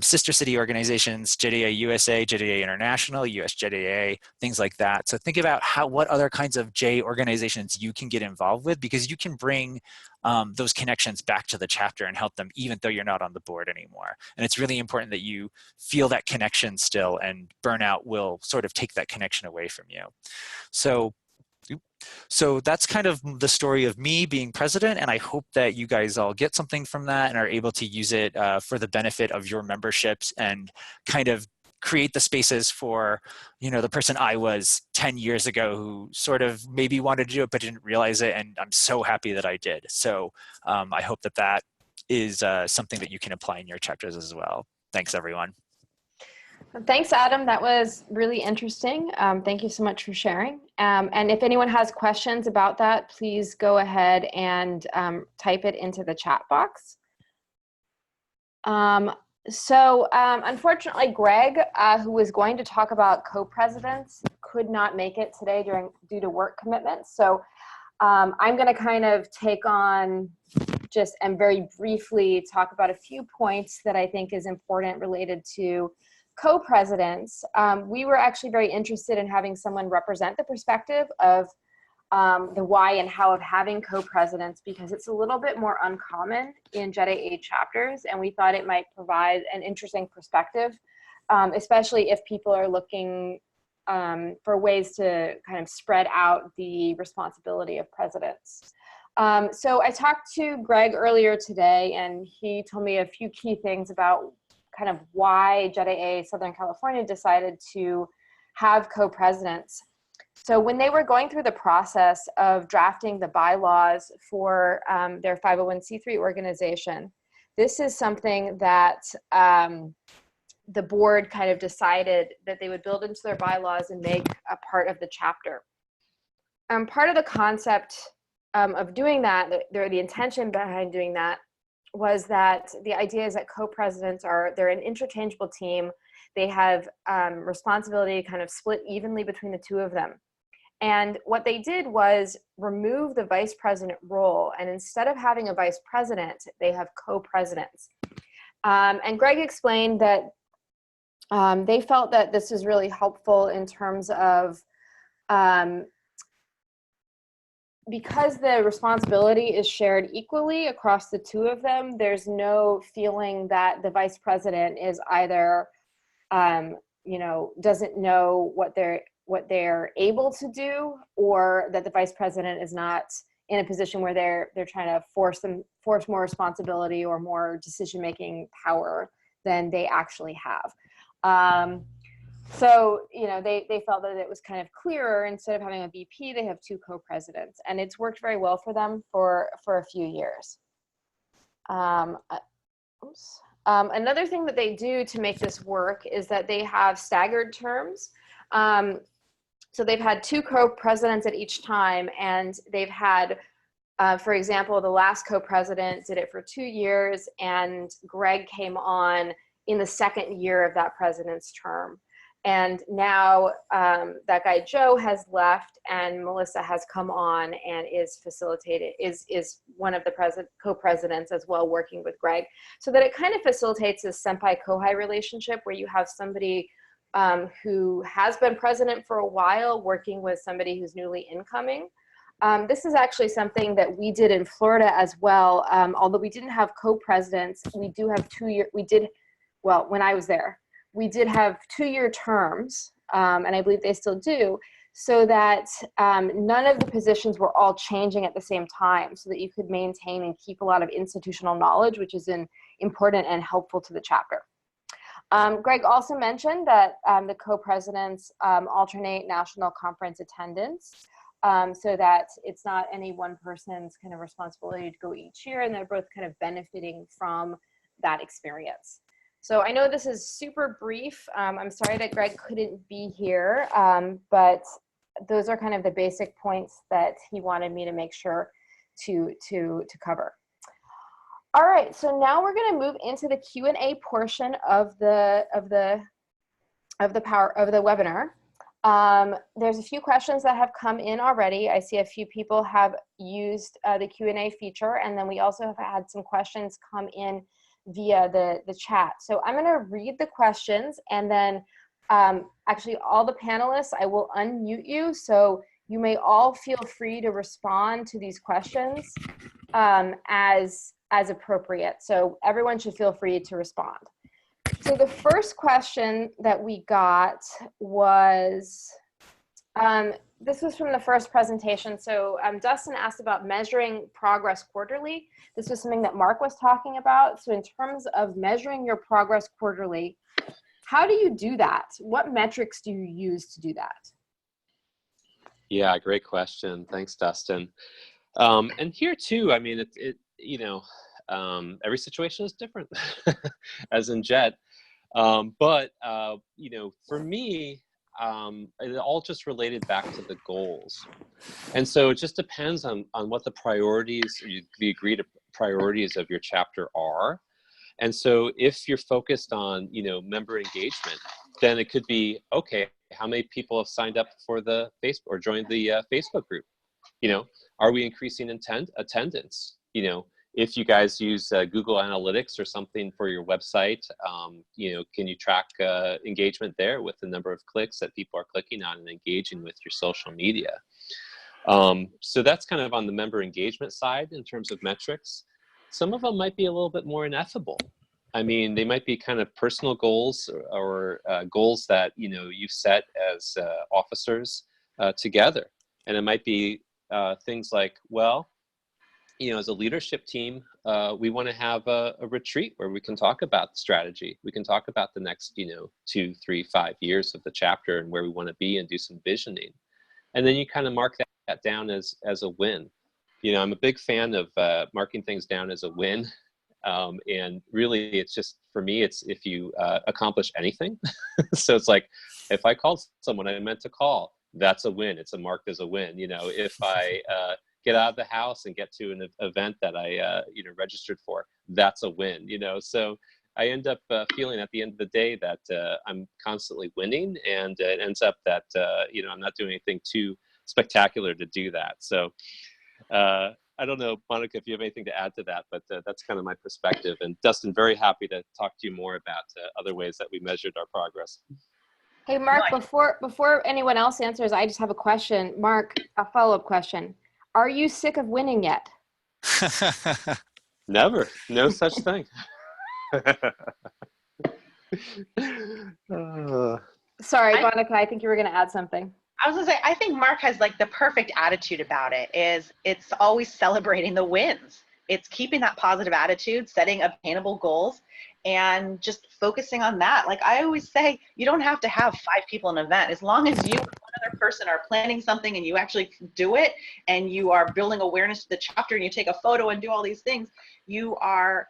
sister city organizations, JETAA USA, JETAA International, USJETAA, things like that. So think about what other kinds of J organizations you can get involved with, because you can bring those connections back to the chapter and help them even though you're not on the board anymore. And it's really important that you feel that connection still, and burnout will sort of take that connection away from you. So that's kind of the story of me being president, and I hope that you guys all get something from that and are able to use it for the benefit of your memberships, and kind of create the spaces for, the person I was 10 years ago who sort of maybe wanted to do it but didn't realize it, and I'm so happy that I did. So I hope that that is something that you can apply in your chapters as well. Thanks, everyone. Thanks, Adam. That was really interesting. Thank you so much for sharing. And if anyone has questions about that, please go ahead and type it into the chat box. Unfortunately, Greg, who was going to talk about co-presidents, could not make it today due to work commitments. So I'm going to kind of take on and very briefly talk about a few points that I think is important related to co-presidents. We were actually very interested in having someone represent the perspective of the why and how of having co-presidents, because it's a little bit more uncommon in JETAA chapters, and we thought it might provide an interesting perspective, especially if people are looking for ways to kind of spread out the responsibility of presidents. So I talked to Greg earlier today, and he told me a few key things about kind of why JETAA Southern California decided to have co-presidents. So when they were going through the process of drafting the bylaws for their 501c3 organization, this is something that the board kind of decided that they would build into their bylaws and make a part of the chapter. Part of the concept of doing that, the intention behind doing that, was that the idea is that co-presidents they're an interchangeable team. They have responsibility kind of split evenly between the two of them. And what they did was remove the vice president role, and instead of having a vice president, they have co-presidents. And Greg explained that they felt that this is really helpful in terms of because the responsibility is shared equally across the two of them, there's no feeling that the vice president is either, you know, doesn't know what they're able to do, or that the vice president is not in a position where they're trying to force more responsibility or more decision-making power than they actually have. So, you know, they felt that it was kind of clearer. Instead of having a VP, they have two co-presidents, and it's worked very well for them for a few years. Another thing that they do to make this work is that they have staggered terms. So they've had two co-presidents at each time, and they've had, for example, the last co-president did it for 2 years, and Greg came on in the second year of that president's term. And now that guy Joe has left, and Melissa has come on and is one of the co-presidents as well, working with Greg, so that it kind of facilitates this senpai-kohai relationship where you have somebody who has been president for a while working with somebody who's newly incoming. This is actually something that we did in Florida as well. Although we didn't have co-presidents, we do have when I was there, we did have 2-year terms, and I believe they still do, so that none of the positions were all changing at the same time, so that you could maintain and keep a lot of institutional knowledge, which is important and helpful to the chapter. Greg also mentioned that the co-presidents alternate national conference attendance, so that it's not any one person's kind of responsibility to go each year, and they're both kind of benefiting from that experience. So I know this is super brief. I'm sorry that Greg couldn't be here, but those are kind of the basic points that he wanted me to make sure to cover. All right, so now we're going to move into the Q&A portion of the webinar. There's a few questions that have come in already. I see a few people have used the Q&A feature, and then we also have had some questions come in via the chat. So I'm going to read the questions, and then actually all the panelists, I will unmute you, so you may all feel free to respond to these questions as appropriate. So everyone should feel free to respond. So the first question that we got was, this was from the first presentation. So Dustin asked about measuring progress quarterly. This was something that Mark was talking about. So in terms of measuring your progress quarterly, how do you do that? What metrics do you use to do that? Yeah, great question. Thanks, Dustin. And here too, I mean, every situation is different, as in JET. But you know, for me, it all just related back to the goals. And so it just depends on what the priorities, the agreed priorities of your chapter are. And so if you're focused on, you know, member engagement, then it could be, okay, how many people have signed up for the Facebook or joined the Facebook group? You know, are we increasing attendance? You know, if you guys use Google Analytics or something for your website, you know, can you track engagement there with the number of clicks that people are clicking on and engaging with your social media? So that's kind of on the member engagement side in terms of metrics. Some of them might be a little bit more ineffable. I mean, they might be kind of personal goals or goals that, you know, you've set as officers together. And it might be things like, well, you know, as a leadership team, we want to have a retreat where we can talk about strategy. We can talk about the next, you know, 2, 3, 5 years of the chapter and where we want to be and do some visioning. And then you kind of mark that down as a win. You know, I'm a big fan of marking things down as a win And really, it's just, for me, it's if you accomplish anything. So it's like, if I called someone I meant to call, that's a win. It's marked as a win. You know, if I get out of the house and get to an event that I registered for, that's a win. You know, so I end up feeling at the end of the day that I'm constantly winning, and it ends up that I'm not doing anything too spectacular to do that. So I don't know, Monica, if you have anything to add to that, but that's kind of my perspective. And Dustin, very happy to talk to you more about other ways that we measured our progress. Hey, Mark, before anyone else answers, I just have a question. Mark, a follow-up question. Are you sick of winning yet? Never. No such thing. Sorry, Monica, I think you were going to add something. I was gonna say, I think Mark has like the perfect attitude about it. It's always celebrating the wins. It's keeping that positive attitude, setting obtainable goals, and just focusing on that. Like I always say, you don't have to have 5 people in an event. As long as you and one other person are planning something and you actually do it, and you are building awareness to the chapter, and you take a photo and do all these things, you are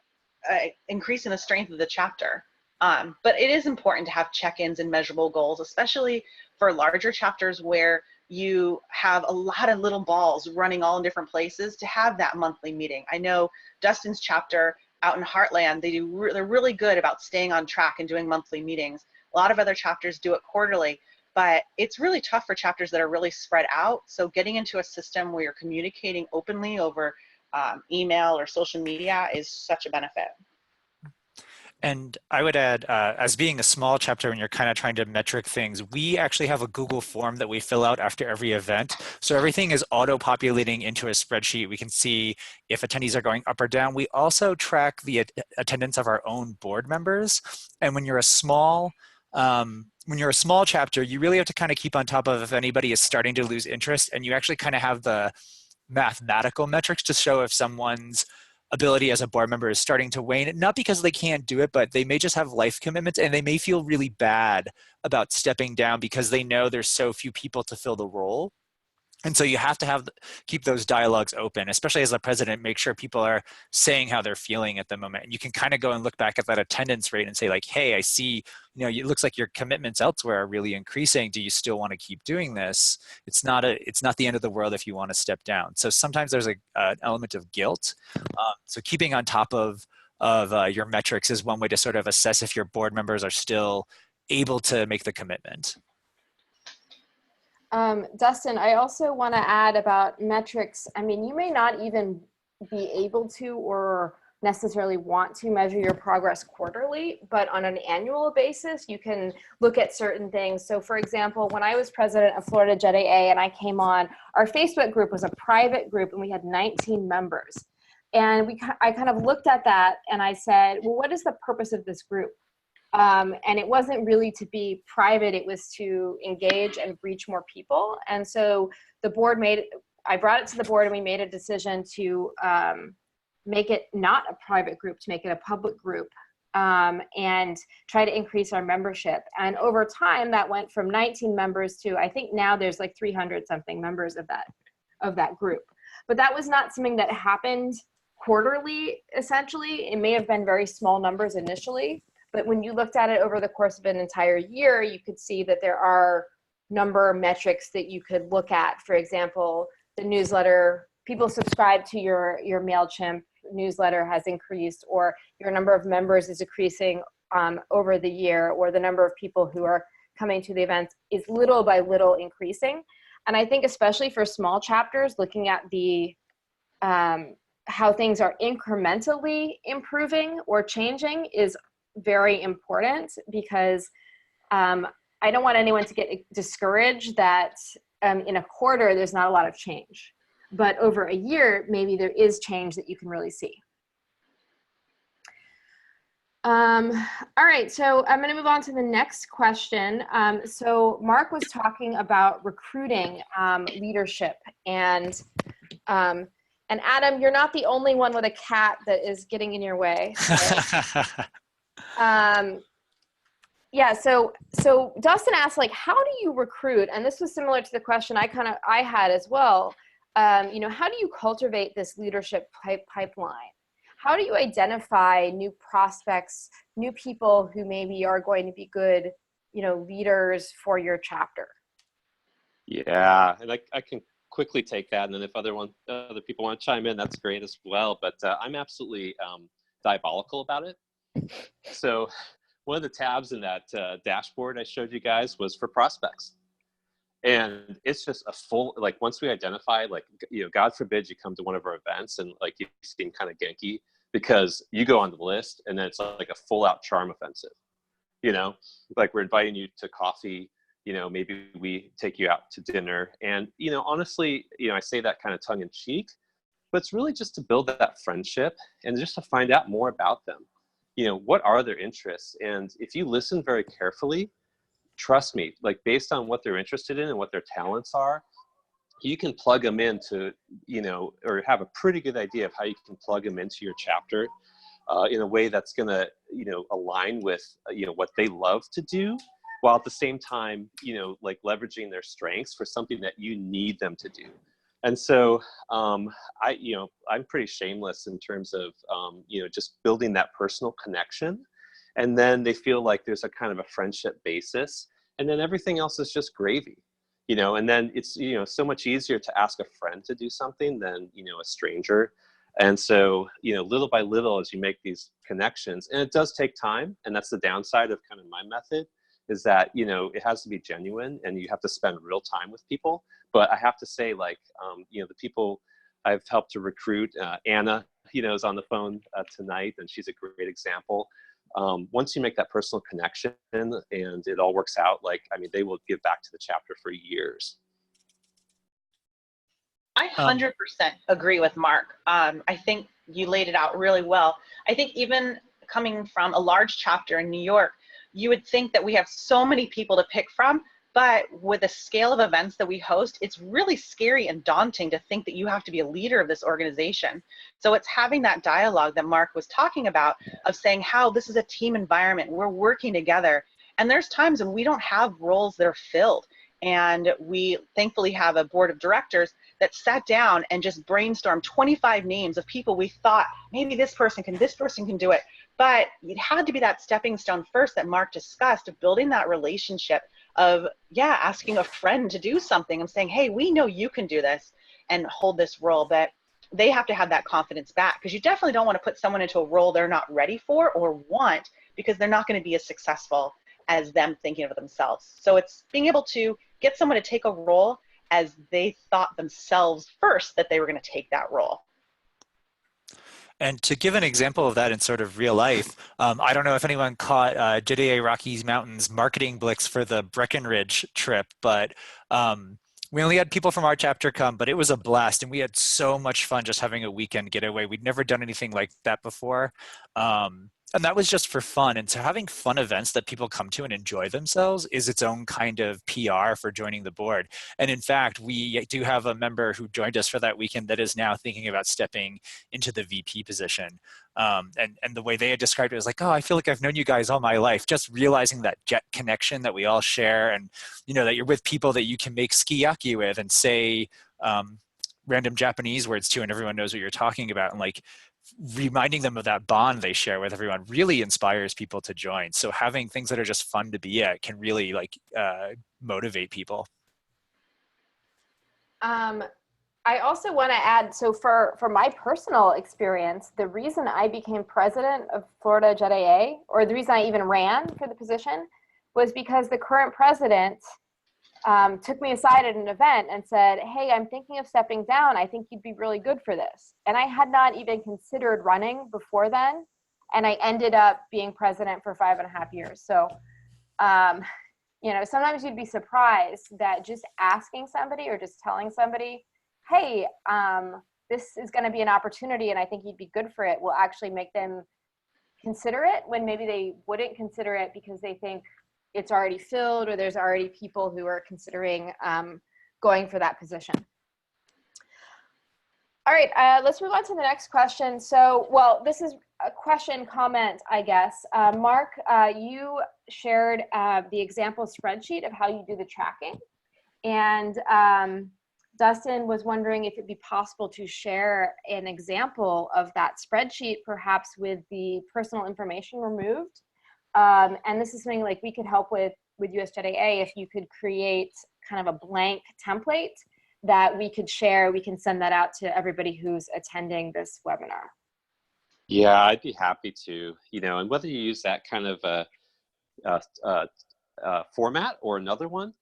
increasing the strength of the chapter. But it is important to have check-ins and measurable goals, especially for larger chapters where you have a lot of little balls running all in different places, to have that monthly meeting. I know Dustin's chapter out in Heartland, they're really good about staying on track and doing monthly meetings. A lot of other chapters do it quarterly, but it's really tough for chapters that are really spread out. So getting into a system where you're communicating openly over email or social media is such a benefit. And I would add, as being a small chapter, when you're kind of trying to metric things, we actually have a Google form that we fill out after every event. So everything is auto-populating into a spreadsheet. We can see if attendees are going up or down. We also track the attendance of our own board members. And when you're a small chapter, you really have to kind of keep on top of if anybody is starting to lose interest, and you actually kind of have the mathematical metrics to show if someone's ability as a board member is starting to wane, not because they can't do it, but they may just have life commitments, and they may feel really bad about stepping down because they know there's so few people to fill the role. And so you have to keep those dialogues open, especially as a president, make sure people are saying how they're feeling at the moment. And you can kind of go and look back at that attendance rate and say like, hey, I see, it looks like your commitments elsewhere are really increasing. Do you still want to keep doing this? It's not the end of the world if you want to step down. So sometimes there's an element of guilt. So keeping on top of your metrics is one way to sort of assess if your board members are still able to make the commitment. Dustin, I also want to add about metrics. I mean, you may not even be able to or necessarily want to measure your progress quarterly, but on an annual basis, you can look at certain things. So for example, when I was president of Florida JETAA and I came on, our Facebook group was a private group and we had 19 members. And I kind of looked at that and I said, well, what is the purpose of this group? And it wasn't really to be private, it was to engage and reach more people. And so the board I brought it to the board and we made a decision to make it not a private group, to make it a public group, and try to increase our membership. And over time that went from 19 members to, I think now there's like 300 something members of that group. But that was not something that happened quarterly, essentially. It may have been very small numbers initially, but when you looked at it over the course of an entire year, you could see that there are number metrics that you could look at. For example, the newsletter, people subscribe to your MailChimp newsletter has increased, or your number of members is increasing over the year, or the number of people who are coming to the events is little by little increasing. And I think especially for small chapters, looking at the how things are incrementally improving or changing is very important, because I don't want anyone to get discouraged that in a quarter there's not a lot of change, but over a year maybe there is change that you can really see. All right, so I'm going to move on to the next question. So Mark was talking about recruiting leadership, and Adam, you're not the only one with a cat that is getting in your way. Yeah, so Dustin asked, like, how do you recruit? And this was similar to the question I had as well. How do you cultivate this leadership pipeline? how do you identify new prospects, new people who maybe are going to be good, leaders for your chapter? Yeah, and I can quickly take that, and then if other people want to chime in, that's great as well. But I'm absolutely diabolical about it. So one of the tabs in that dashboard I showed you guys was for prospects. And it's just a full, like, once we identify, like, God forbid you come to one of our events and like you seem kind of ganky because you go on the list and then it's like a full out charm offensive, like we're inviting you to coffee, maybe we take you out to dinner. And, honestly, I say that kind of tongue in cheek, but it's really just to build that friendship and just to find out more about them. What are their interests? And if you listen very carefully, trust me, like based on what they're interested in and what their talents are, you can plug them into, or have a pretty good idea of how you can plug them into your chapter in a way that's going to, align with, what they love to do, while at the same time, like leveraging their strengths for something that you need them to do. And so I'm pretty shameless in terms of, just building that personal connection. And then they feel like there's a kind of a friendship basis, and then everything else is just gravy, and then it's, so much easier to ask a friend to do something than, a stranger. And so, little by little, as you make these connections, and it does take time, and that's the downside of kind of my method, is that, it has to be genuine and you have to spend real time with people. But I have to say, like, the people I've helped to recruit, Anna, is on the phone tonight, and she's a great example. Once you make that personal connection and it all works out, they will give back to the chapter for years. I 100% agree with Mark. I think you laid it out really well. I think even coming from a large chapter in New York, you would think that we have so many people to pick from, but with the scale of events that we host, it's really scary and daunting to think that you have to be a leader of this organization. So it's having that dialogue that Mark was talking about, of saying how this is a team environment, we're working together. And there's times when we don't have roles that are filled. And we thankfully have a board of directors that sat down and just brainstormed 25 names of people we thought, maybe this person can do it. But it had to be that stepping stone first that Mark discussed, of building that relationship of, asking a friend to do something and saying, hey, we know you can do this and hold this role, but they have to have that confidence back, because you definitely don't want to put someone into a role they're not ready for or want, because they're not going to be as successful as them thinking of themselves. So it's being able to get someone to take a role as they thought themselves first that they were going to take that role. And to give an example of that in sort of real life, I don't know if anyone caught JETAA Rockies Mountains marketing blitz for the Breckenridge trip, but we only had people from our chapter come, but it was a blast, and we had so much fun just having a weekend getaway. We'd never done anything like that before. And that was just for fun. And so having fun events that people come to and enjoy themselves is its own kind of PR for joining the board. And in fact, we do have a member who joined us for that weekend that is now thinking about stepping into the VP position. And the way they had described it was like, oh, I feel like I've known you guys all my life. Just realizing that jet connection that we all share, and, that you're with people that you can make sukiyaki with and say random Japanese words to, and everyone knows what you're talking about. And like, reminding them of that bond they share with everyone really inspires people to join. So having things that are just fun to be at can really motivate people. I also want to add, so for my personal experience, the reason I became president of Florida JETAA, or the reason I even ran for the position, was because the current president took me aside at an event and said, hey, I'm thinking of stepping down. I think you'd be really good for this. And I had not even considered running before then. And I ended up being president for 5.5 years. So, sometimes you'd be surprised that just asking somebody or just telling somebody, hey, this is going to be an opportunity and I think you'd be good for it, will actually make them consider it, when maybe they wouldn't consider it because they think it's already filled or there's already people who are considering going for that position. All right, let's move on to the next question. So, well, this is a question comment, I guess. Mark, you shared the example spreadsheet of how you do the tracking. And Dustin was wondering if it'd be possible to share an example of that spreadsheet, perhaps with the personal information removed. And this is something like we could help with USJETAA. If you could create kind of a blank template that we could share, we can send that out to everybody who's attending this webinar. Yeah, I'd be happy to, and whether you use that kind of format or another one,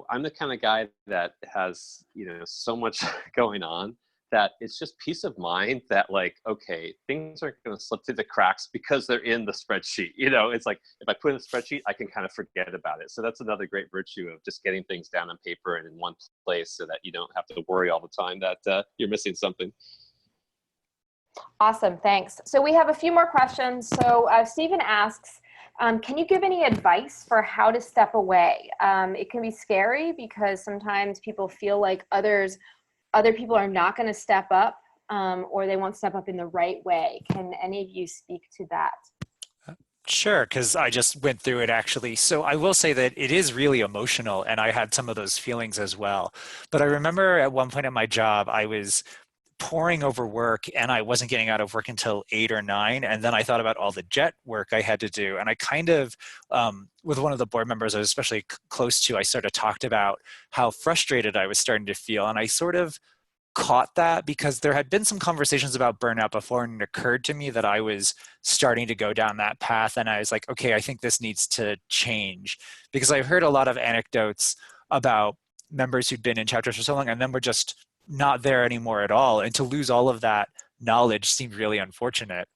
I'm the kind of guy that has, so much going on that it's just peace of mind that like, okay, things aren't going to slip through the cracks because they're in the spreadsheet. It's like, if I put in a spreadsheet, I can kind of forget about it. So that's another great virtue of just getting things down on paper and in one place so that you don't have to worry all the time that you're missing something. Awesome, thanks. So we have a few more questions. So Stephen asks, can you give any advice for how to step away? It can be scary because sometimes people feel like other people are not going to step up, or they won't step up in the right way. Can any of you speak to that? Sure, because I just went through it actually. So I will say that it is really emotional, and I had some of those feelings as well. But I remember at one point at my job, I was pouring over work and I wasn't getting out of work until 8 or 9. And then I thought about all the JET work I had to do. And I kind of, with one of the board members I was especially close to, I sort of talked about how frustrated I was starting to feel. And I sort of caught that because there had been some conversations about burnout before, and it occurred to me that I was starting to go down that path. And I was like, okay, I think this needs to change, because I've heard a lot of anecdotes about members who'd been in chapters for so long and then were just not there anymore at all. And to lose all of that knowledge seemed really unfortunate.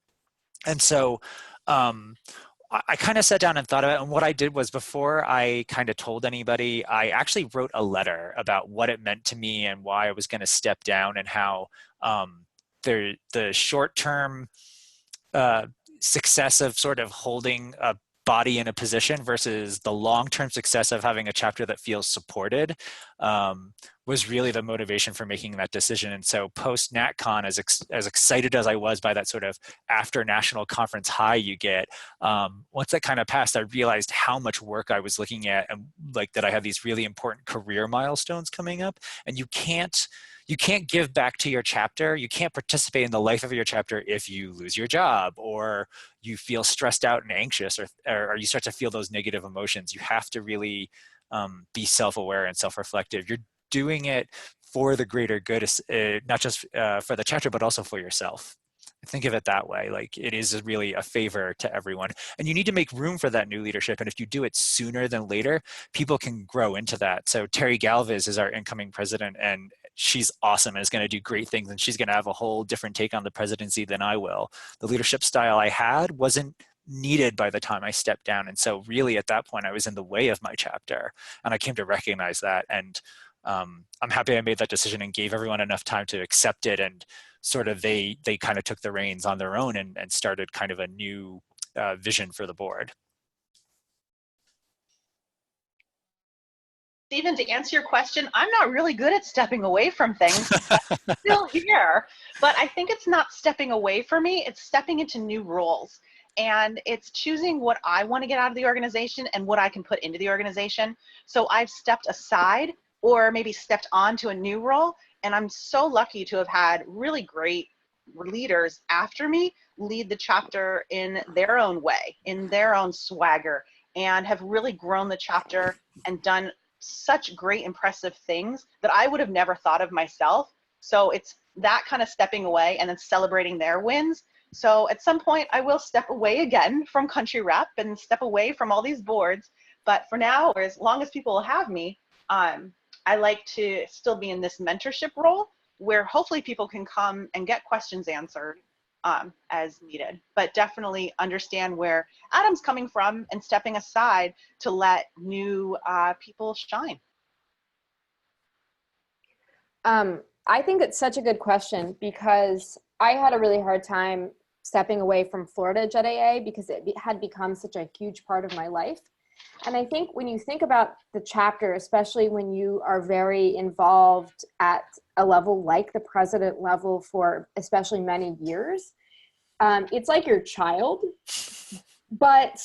And so I kind of sat down and thought about it. And what I did was, before I kind of told anybody, I actually wrote a letter about what it meant to me and why I was going to step down, and how the short-term success of sort of holding a body in a position versus the long-term success of having a chapter that feels supported was really the motivation for making that decision. And so post NatCon, as excited as I was by that sort of after national conference high you get, once that kind of passed, I realized how much work I was looking at, and like that I had these really important career milestones coming up, and you can't give back to your chapter. You can't participate in the life of your chapter if you lose your job, or you feel stressed out and anxious, or you start to feel those negative emotions. You have to really be self-aware and self-reflective. You're doing it for the greater good, not just for the chapter, but also for yourself. Think of it that way. Like, it is really a favor to everyone, and you need to make room for that new leadership. And if you do it sooner than later, people can grow into that. So Terry Galvez is our incoming president, and she's awesome and is going to do great things, and she's going to have a whole different take on the presidency than I will. The leadership style I had wasn't needed by the time I stepped down. And so really at that point, I was in the way of my chapter, and I came to recognize that. And I'm happy I made that decision and gave everyone enough time to accept it. And sort of they kind of took the reins on their own and started kind of a new vision for the board. Stephen, to answer your question, I'm not really good at stepping away from things. I'm still here, but I think it's not stepping away for me, it's stepping into new roles. And it's choosing what I want to get out of the organization and what I can put into the organization. So I've stepped aside, or maybe stepped onto a new role. And I'm so lucky to have had really great leaders after me lead the chapter in their own way, in their own swagger, and have really grown the chapter and done such great, impressive things that I would have never thought of myself. So it's that kind of stepping away and then celebrating their wins. So at some point I will step away again from country rep and step away from all these boards. But for now, or as long as people will have me, I like to still be in this mentorship role where hopefully people can come and get questions answered as needed, but definitely understand where Adam's coming from and stepping aside to let new people shine. I think it's such a good question, because I had a really hard time stepping away from Florida JETAA because it had become such a huge part of my life. And I think when you think about the chapter, especially when you are very involved at a level like the president level for especially many years, it's like your child. But,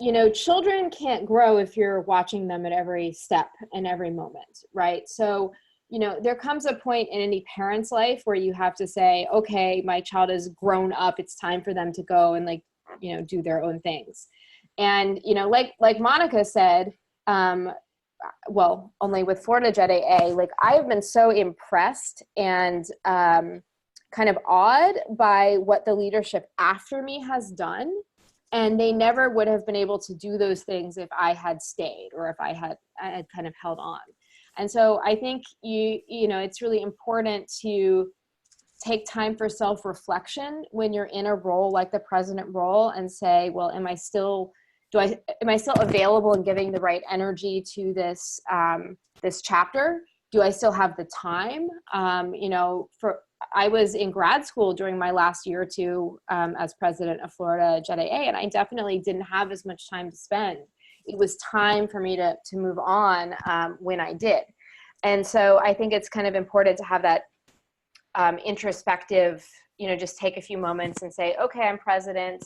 you know, children can't grow if you're watching them at every step and every moment, right? So you know, there comes a point in any parent's life where you have to say, okay, my child is grown up. It's time for them to go and, like, you know, do their own things. And, you know, like Monica said, well, only with Florida JETAA, like, I have been so impressed and kind of awed by what the leadership after me has done. And they never would have been able to do those things if I had stayed, or if I had kind of held on. And so I think you know, it's really important to take time for self-reflection when you're in a role like the president role, and say, well, am I still available and giving the right energy to this this chapter? Do I still have the time? You know, I was in grad school during my last year or two as president of Florida JETAA, and I definitely didn't have as much time to spend. It was time for me to move on when I did. And so I think it's kind of important to have that introspective, you know, just take a few moments and say, okay, I'm president,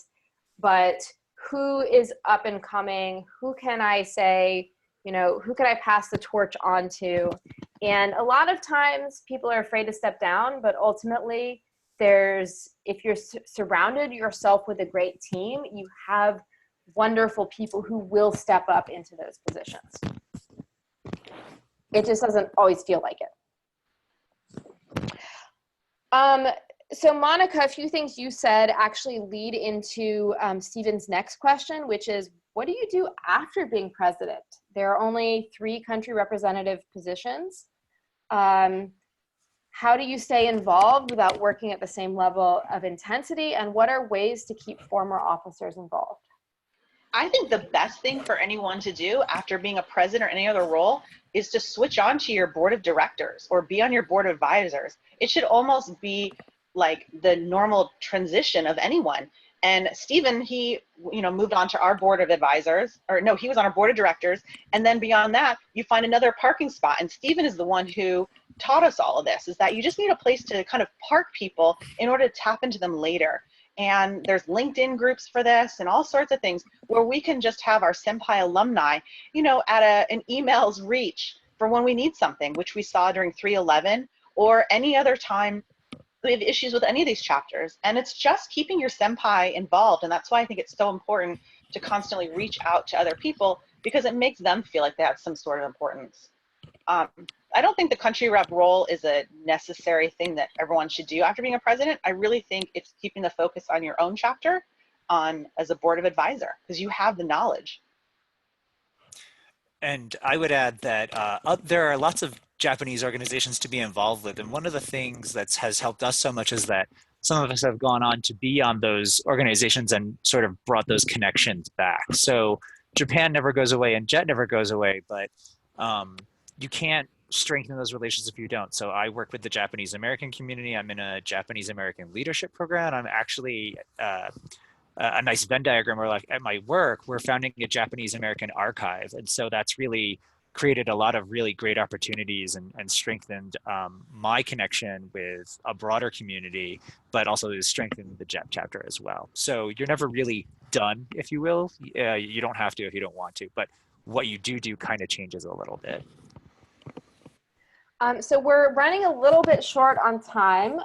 but who is up and coming? Who can I say, you know, who can I pass the torch on to? And a lot of times people are afraid to step down, but ultimately if you're surrounded yourself with a great team, you have wonderful people who will step up into those positions. It just doesn't always feel like it. So Monica, a few things you said actually lead into Stephen's next question, which is, what do you do after being president? There are only 3 country representative positions. How do you stay involved without working at the same level of intensity? And what are ways to keep former officers involved? I think the best thing for anyone to do after being a president or any other role is to switch on to your board of directors or be on your board of advisors. It should almost be like the normal transition of anyone. And Stephen, he, you know, moved on to our board of advisors, or no, he was on our board of directors. And then beyond that, you find another parking spot. And Stephen is the one who taught us all of this, is that you just need a place to kind of park people in order to tap into them later. And there's LinkedIn groups for this and all sorts of things where we can just have our senpai alumni, you know, at an email's reach for when we need something, which we saw during 3/11 or any other time we have issues with any of these chapters. And it's just keeping your senpai involved. And that's why I think it's so important to constantly reach out to other people, because it makes them feel like they have some sort of importance. I don't think the country rep role is a necessary thing that everyone should do after being a president. I really think it's keeping the focus on your own chapter as a board of advisor, because you have the knowledge. And I would add that there are lots of Japanese organizations to be involved with. And one of the things that has helped us so much is that some of us have gone on to be on those organizations and sort of brought those connections back. So Japan never goes away and JET never goes away, but you can't strengthen those relations if you don't. So I work with the Japanese American community. I'm in a Japanese American leadership program. I'm actually a nice Venn diagram where, like, at my work, we're founding a Japanese American archive. And so that's really created a lot of really great opportunities and strengthened my connection with a broader community, but also has strengthened the JET chapter as well. So you're never really done, if you will. You don't have to if you don't want to, but what you do kind of changes a little bit. So we're running a little bit short on time,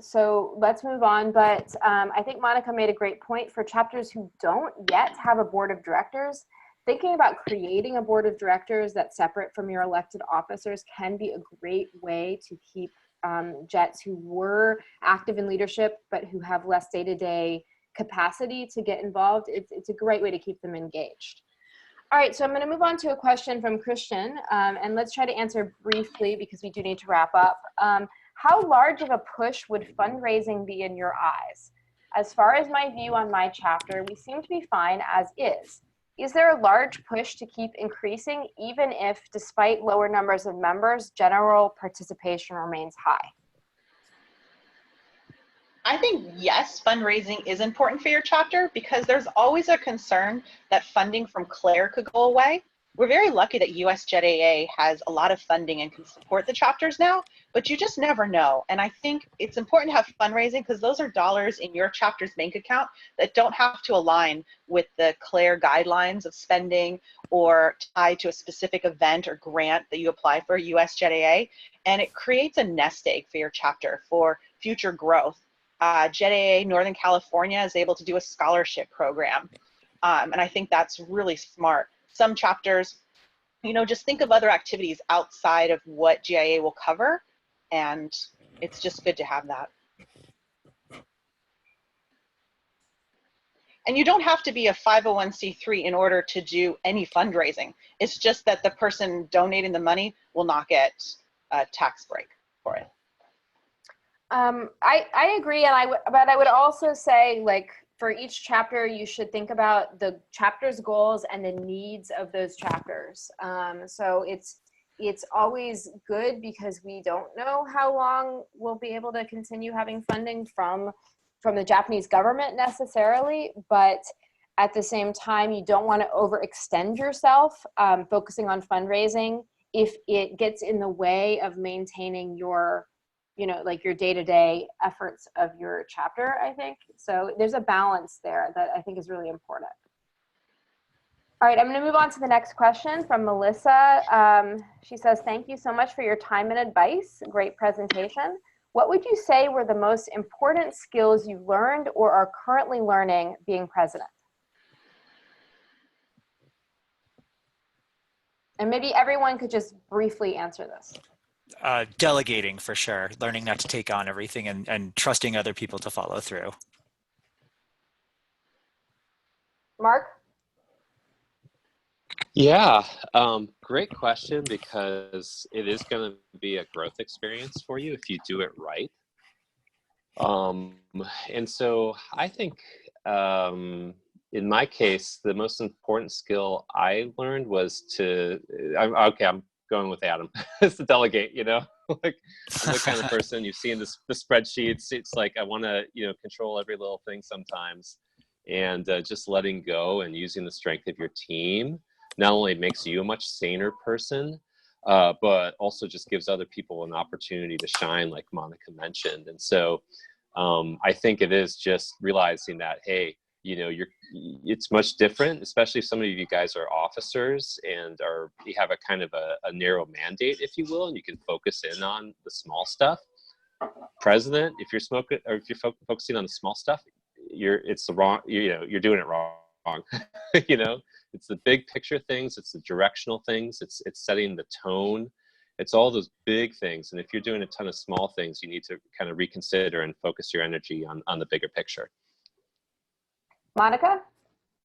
so let's move on. But I think Monica made a great point for chapters who don't yet have a board of directors. Thinking about creating a board of directors that's separate from your elected officers can be a great way to keep JETs who were active in leadership but who have less day-to-day capacity to get involved. It's a great way to keep them engaged. All right, so I'm going to move on to a question from Christian, and let's try to answer briefly because we do need to wrap up. How large of a push would fundraising be in your eyes? As far as my view on my chapter, we seem to be fine as is. Is there a large push to keep increasing, even if, despite lower numbers of members, general participation remains high? I think, yes, fundraising is important for your chapter, because there's always a concern that funding from Claire could go away. we're very lucky that USJETAA has a lot of funding and can support the chapters now, but you just never know. And I think it's important to have fundraising because those are dollars in your chapter's bank account that don't have to align with the CLARE guidelines of spending or tied to a specific event or grant that you apply for USJETAA. And it creates a nest egg for your chapter for future growth. JETAA Northern California is able to do a scholarship program. And I think that's really smart. Some chapters, you know, just think of other activities outside of what GIA will cover, and it's just good to have that. And you don't have to be a 501c3 in order to do any fundraising. It's just that the person donating the money will not get a tax break for it. I agree, and but I would also say, like, for each chapter, you should think about the chapter's goals and the needs of those chapters. So it's always good because we don't know how long we'll be able to continue having funding from the Japanese government necessarily, but at the same time, you don't want to overextend yourself focusing on fundraising if it gets in the way of maintaining your, you know, like your day-to-day efforts of your chapter, I think. So there's a balance there that I think is really important. All right, I'm going to move on to the next question from Melissa. She says, thank you so much for your time and advice. Great presentation. What would you say were the most important skills you learned or are currently learning being president? And maybe everyone could just briefly answer this. Delegating for sure, learning not to take on everything and trusting other people to follow through. Mark? Yeah, great question, because it is going to be a growth experience for you if you do it right. And so I think in my case, the most important skill I learned was I'm going with Adam. It's to delegate, you know, like I'm the kind of person you've seen the spreadsheets. It's like, I want to, you know, control every little thing sometimes, and just letting go and using the strength of your team not only makes you a much saner person, but also just gives other people an opportunity to shine, like Monica mentioned. And so I think it is just realizing that, hey, you know, it's much different, especially if some of you guys are officers and you have a kind of a narrow mandate, if you will, and you can focus in on the small stuff. President, if you're focusing on the small stuff, you're doing it wrong. You know, it's the big picture things, it's the directional things, it's setting the tone, it's all those big things. And if you're doing a ton of small things, you need to kind of reconsider and focus your energy on the bigger picture. Monica?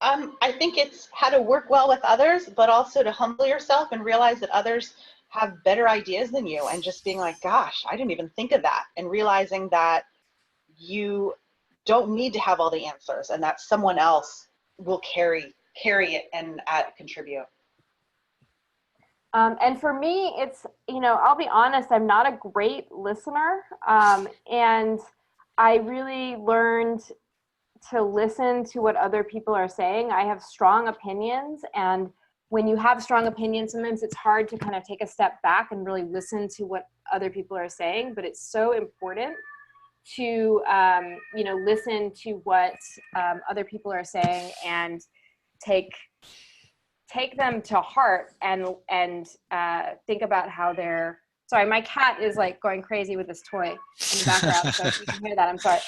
I think it's how to work well with others, but also to humble yourself and realize that others have better ideas than you, and just being like, gosh, I didn't even think of that, and realizing that you don't need to have all the answers and that someone else will carry it and contribute. And for me, it's, you know, I'll be honest, I'm not a great listener, and I really learned to listen to what other people are saying. I have strong opinions, and when you have strong opinions, sometimes it's hard to kind of take a step back and really listen to what other people are saying, but it's so important to, you know, listen to what other people are saying and take them to heart and think about how they're, sorry, my cat is like going crazy with this toy in the background, so if you can hear that, I'm sorry.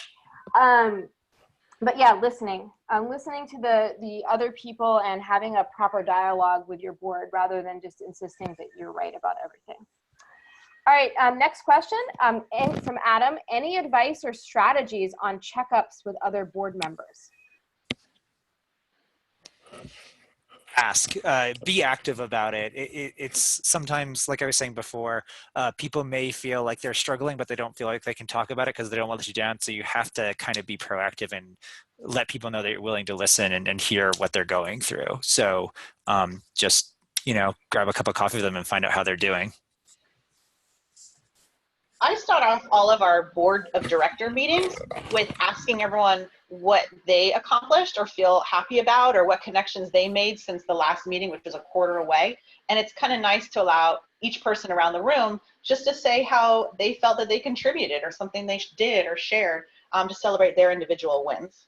But yeah, listening to the other people and having a proper dialogue with your board rather than just insisting that you're right about everything. All right, next question from Adam. Any advice or strategies on checkups with other board members? Ask, be active about it. It's sometimes, like I was saying before, people may feel like they're struggling, but they don't feel like they can talk about it because they don't want to let you down. So you have to kind of be proactive and let people know that you're willing to listen and hear what they're going through. So just, you know, grab a cup of coffee with them and find out how they're doing. I start off all of our board of director meetings with asking everyone what they accomplished or feel happy about, or what connections they made since the last meeting, which was a quarter away. And it's kind of nice to allow each person around the room just to say how they felt that they contributed or something they did or shared, to celebrate their individual wins.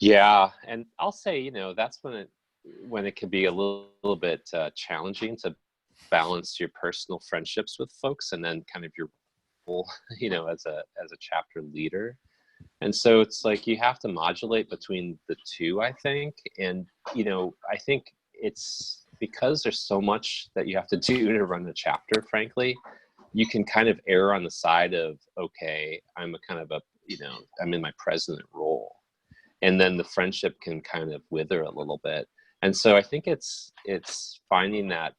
Yeah, and I'll say, you know, that's when it can be a little bit challenging to balance your personal friendships with folks and then kind of your role, you know, as a chapter leader. And so it's like you have to modulate between the two, I think. And, you know, I think it's because there's so much that you have to do to run a chapter, frankly, you can kind of err on the side of, okay, I'm I'm in my president role. And then the friendship can kind of wither a little bit. And so I think it's finding that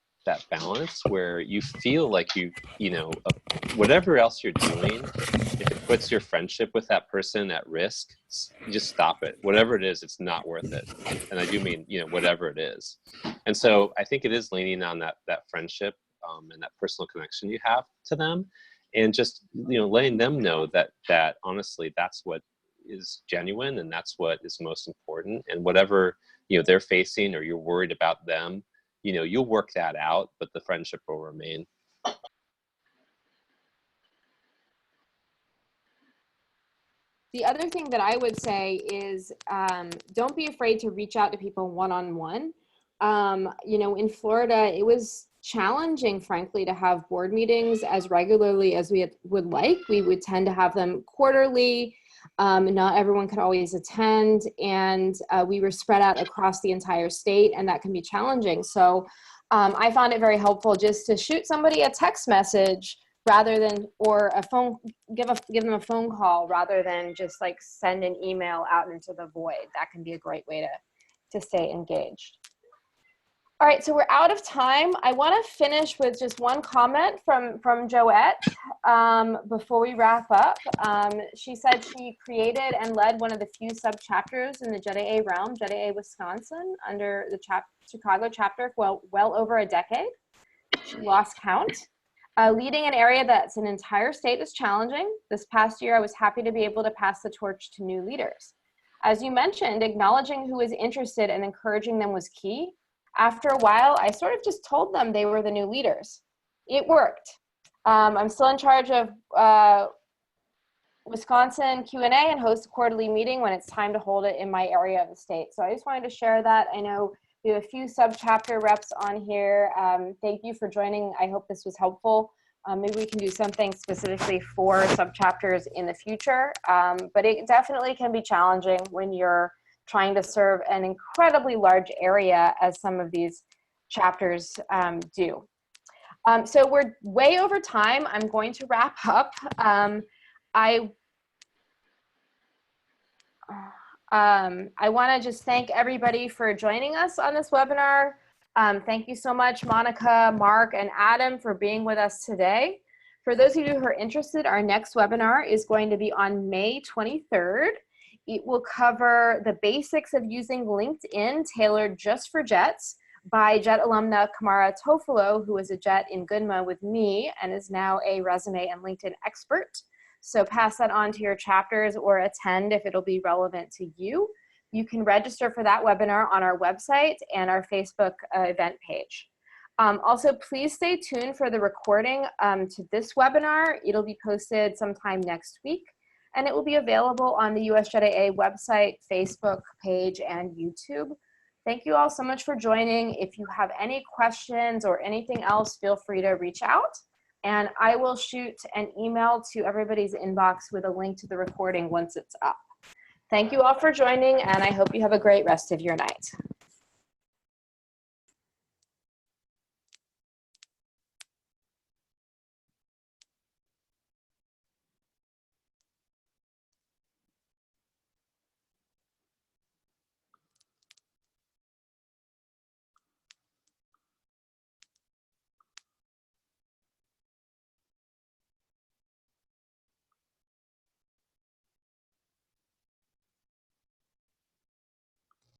balance where you feel like whatever else you're doing, if it puts your friendship with that person at risk, just stop it. Whatever it is, it's not worth it. And I do mean, you know, whatever it is. And so I think it is leaning on that friendship and that personal connection you have to them, and just, you know, letting them know that honestly, that's what is genuine and that's what is most important. And whatever, you know, they're facing or you're worried about them, you know, you'll work that out, but the friendship will remain. The other thing that I would say is don't be afraid to reach out to people one-on-one. You know, in Florida, it was challenging, frankly, to have board meetings as regularly as we would like. We would tend to have them quarterly. Not everyone could always attend, and we were spread out across the entire state, and that can be challenging. So I found it very helpful just to shoot somebody a text message rather than, or a phone, give them a phone call rather than just like send an email out into the void. That can be a great way to stay engaged. All right, so we're out of time. I want to finish with just one comment from Joette before we wrap up. She said she created and led one of the few sub-chapters in the JETAA realm, JETAA Wisconsin, under the Chicago chapter for well over a decade. She lost count. Leading an area that's an entire state is challenging. This past year, I was happy to be able to pass the torch to new leaders. As you mentioned, acknowledging who was interested and encouraging them was key. After a while, I sort of just told them they were the new leaders. It worked. I'm still in charge of Wisconsin Q&A and host a quarterly meeting when it's time to hold it in my area of the state. So I just wanted to share that. I know we have a few sub-chapter reps on here. Thank you for joining. I hope this was helpful. Maybe we can do something specifically for sub-chapters in the future. But it definitely can be challenging when you're trying to serve an incredibly large area as some of these chapters do. So we're way over time. I'm going to wrap up. I want to just thank everybody for joining us on this webinar. Thank you so much, Monica, Mark, and Adam for being with us today. For those of you who are interested, our next webinar is going to be on May 23rd. It will cover the basics of using LinkedIn tailored just for JETs by JET alumna Kamara Tofolo, who was a JET in Gunma with me and is now a resume and LinkedIn expert. So pass that on to your chapters or attend if it'll be relevant to you. You can register for that webinar on our website and our Facebook event page. Also, please stay tuned for the recording to this webinar. It'll be posted sometime next week, and it will be available on the USJETAA website, Facebook page, and YouTube. Thank you all so much for joining. If you have any questions or anything else, feel free to reach out. And I will shoot an email to everybody's inbox with a link to the recording once it's up. Thank you all for joining, and I hope you have a great rest of your night.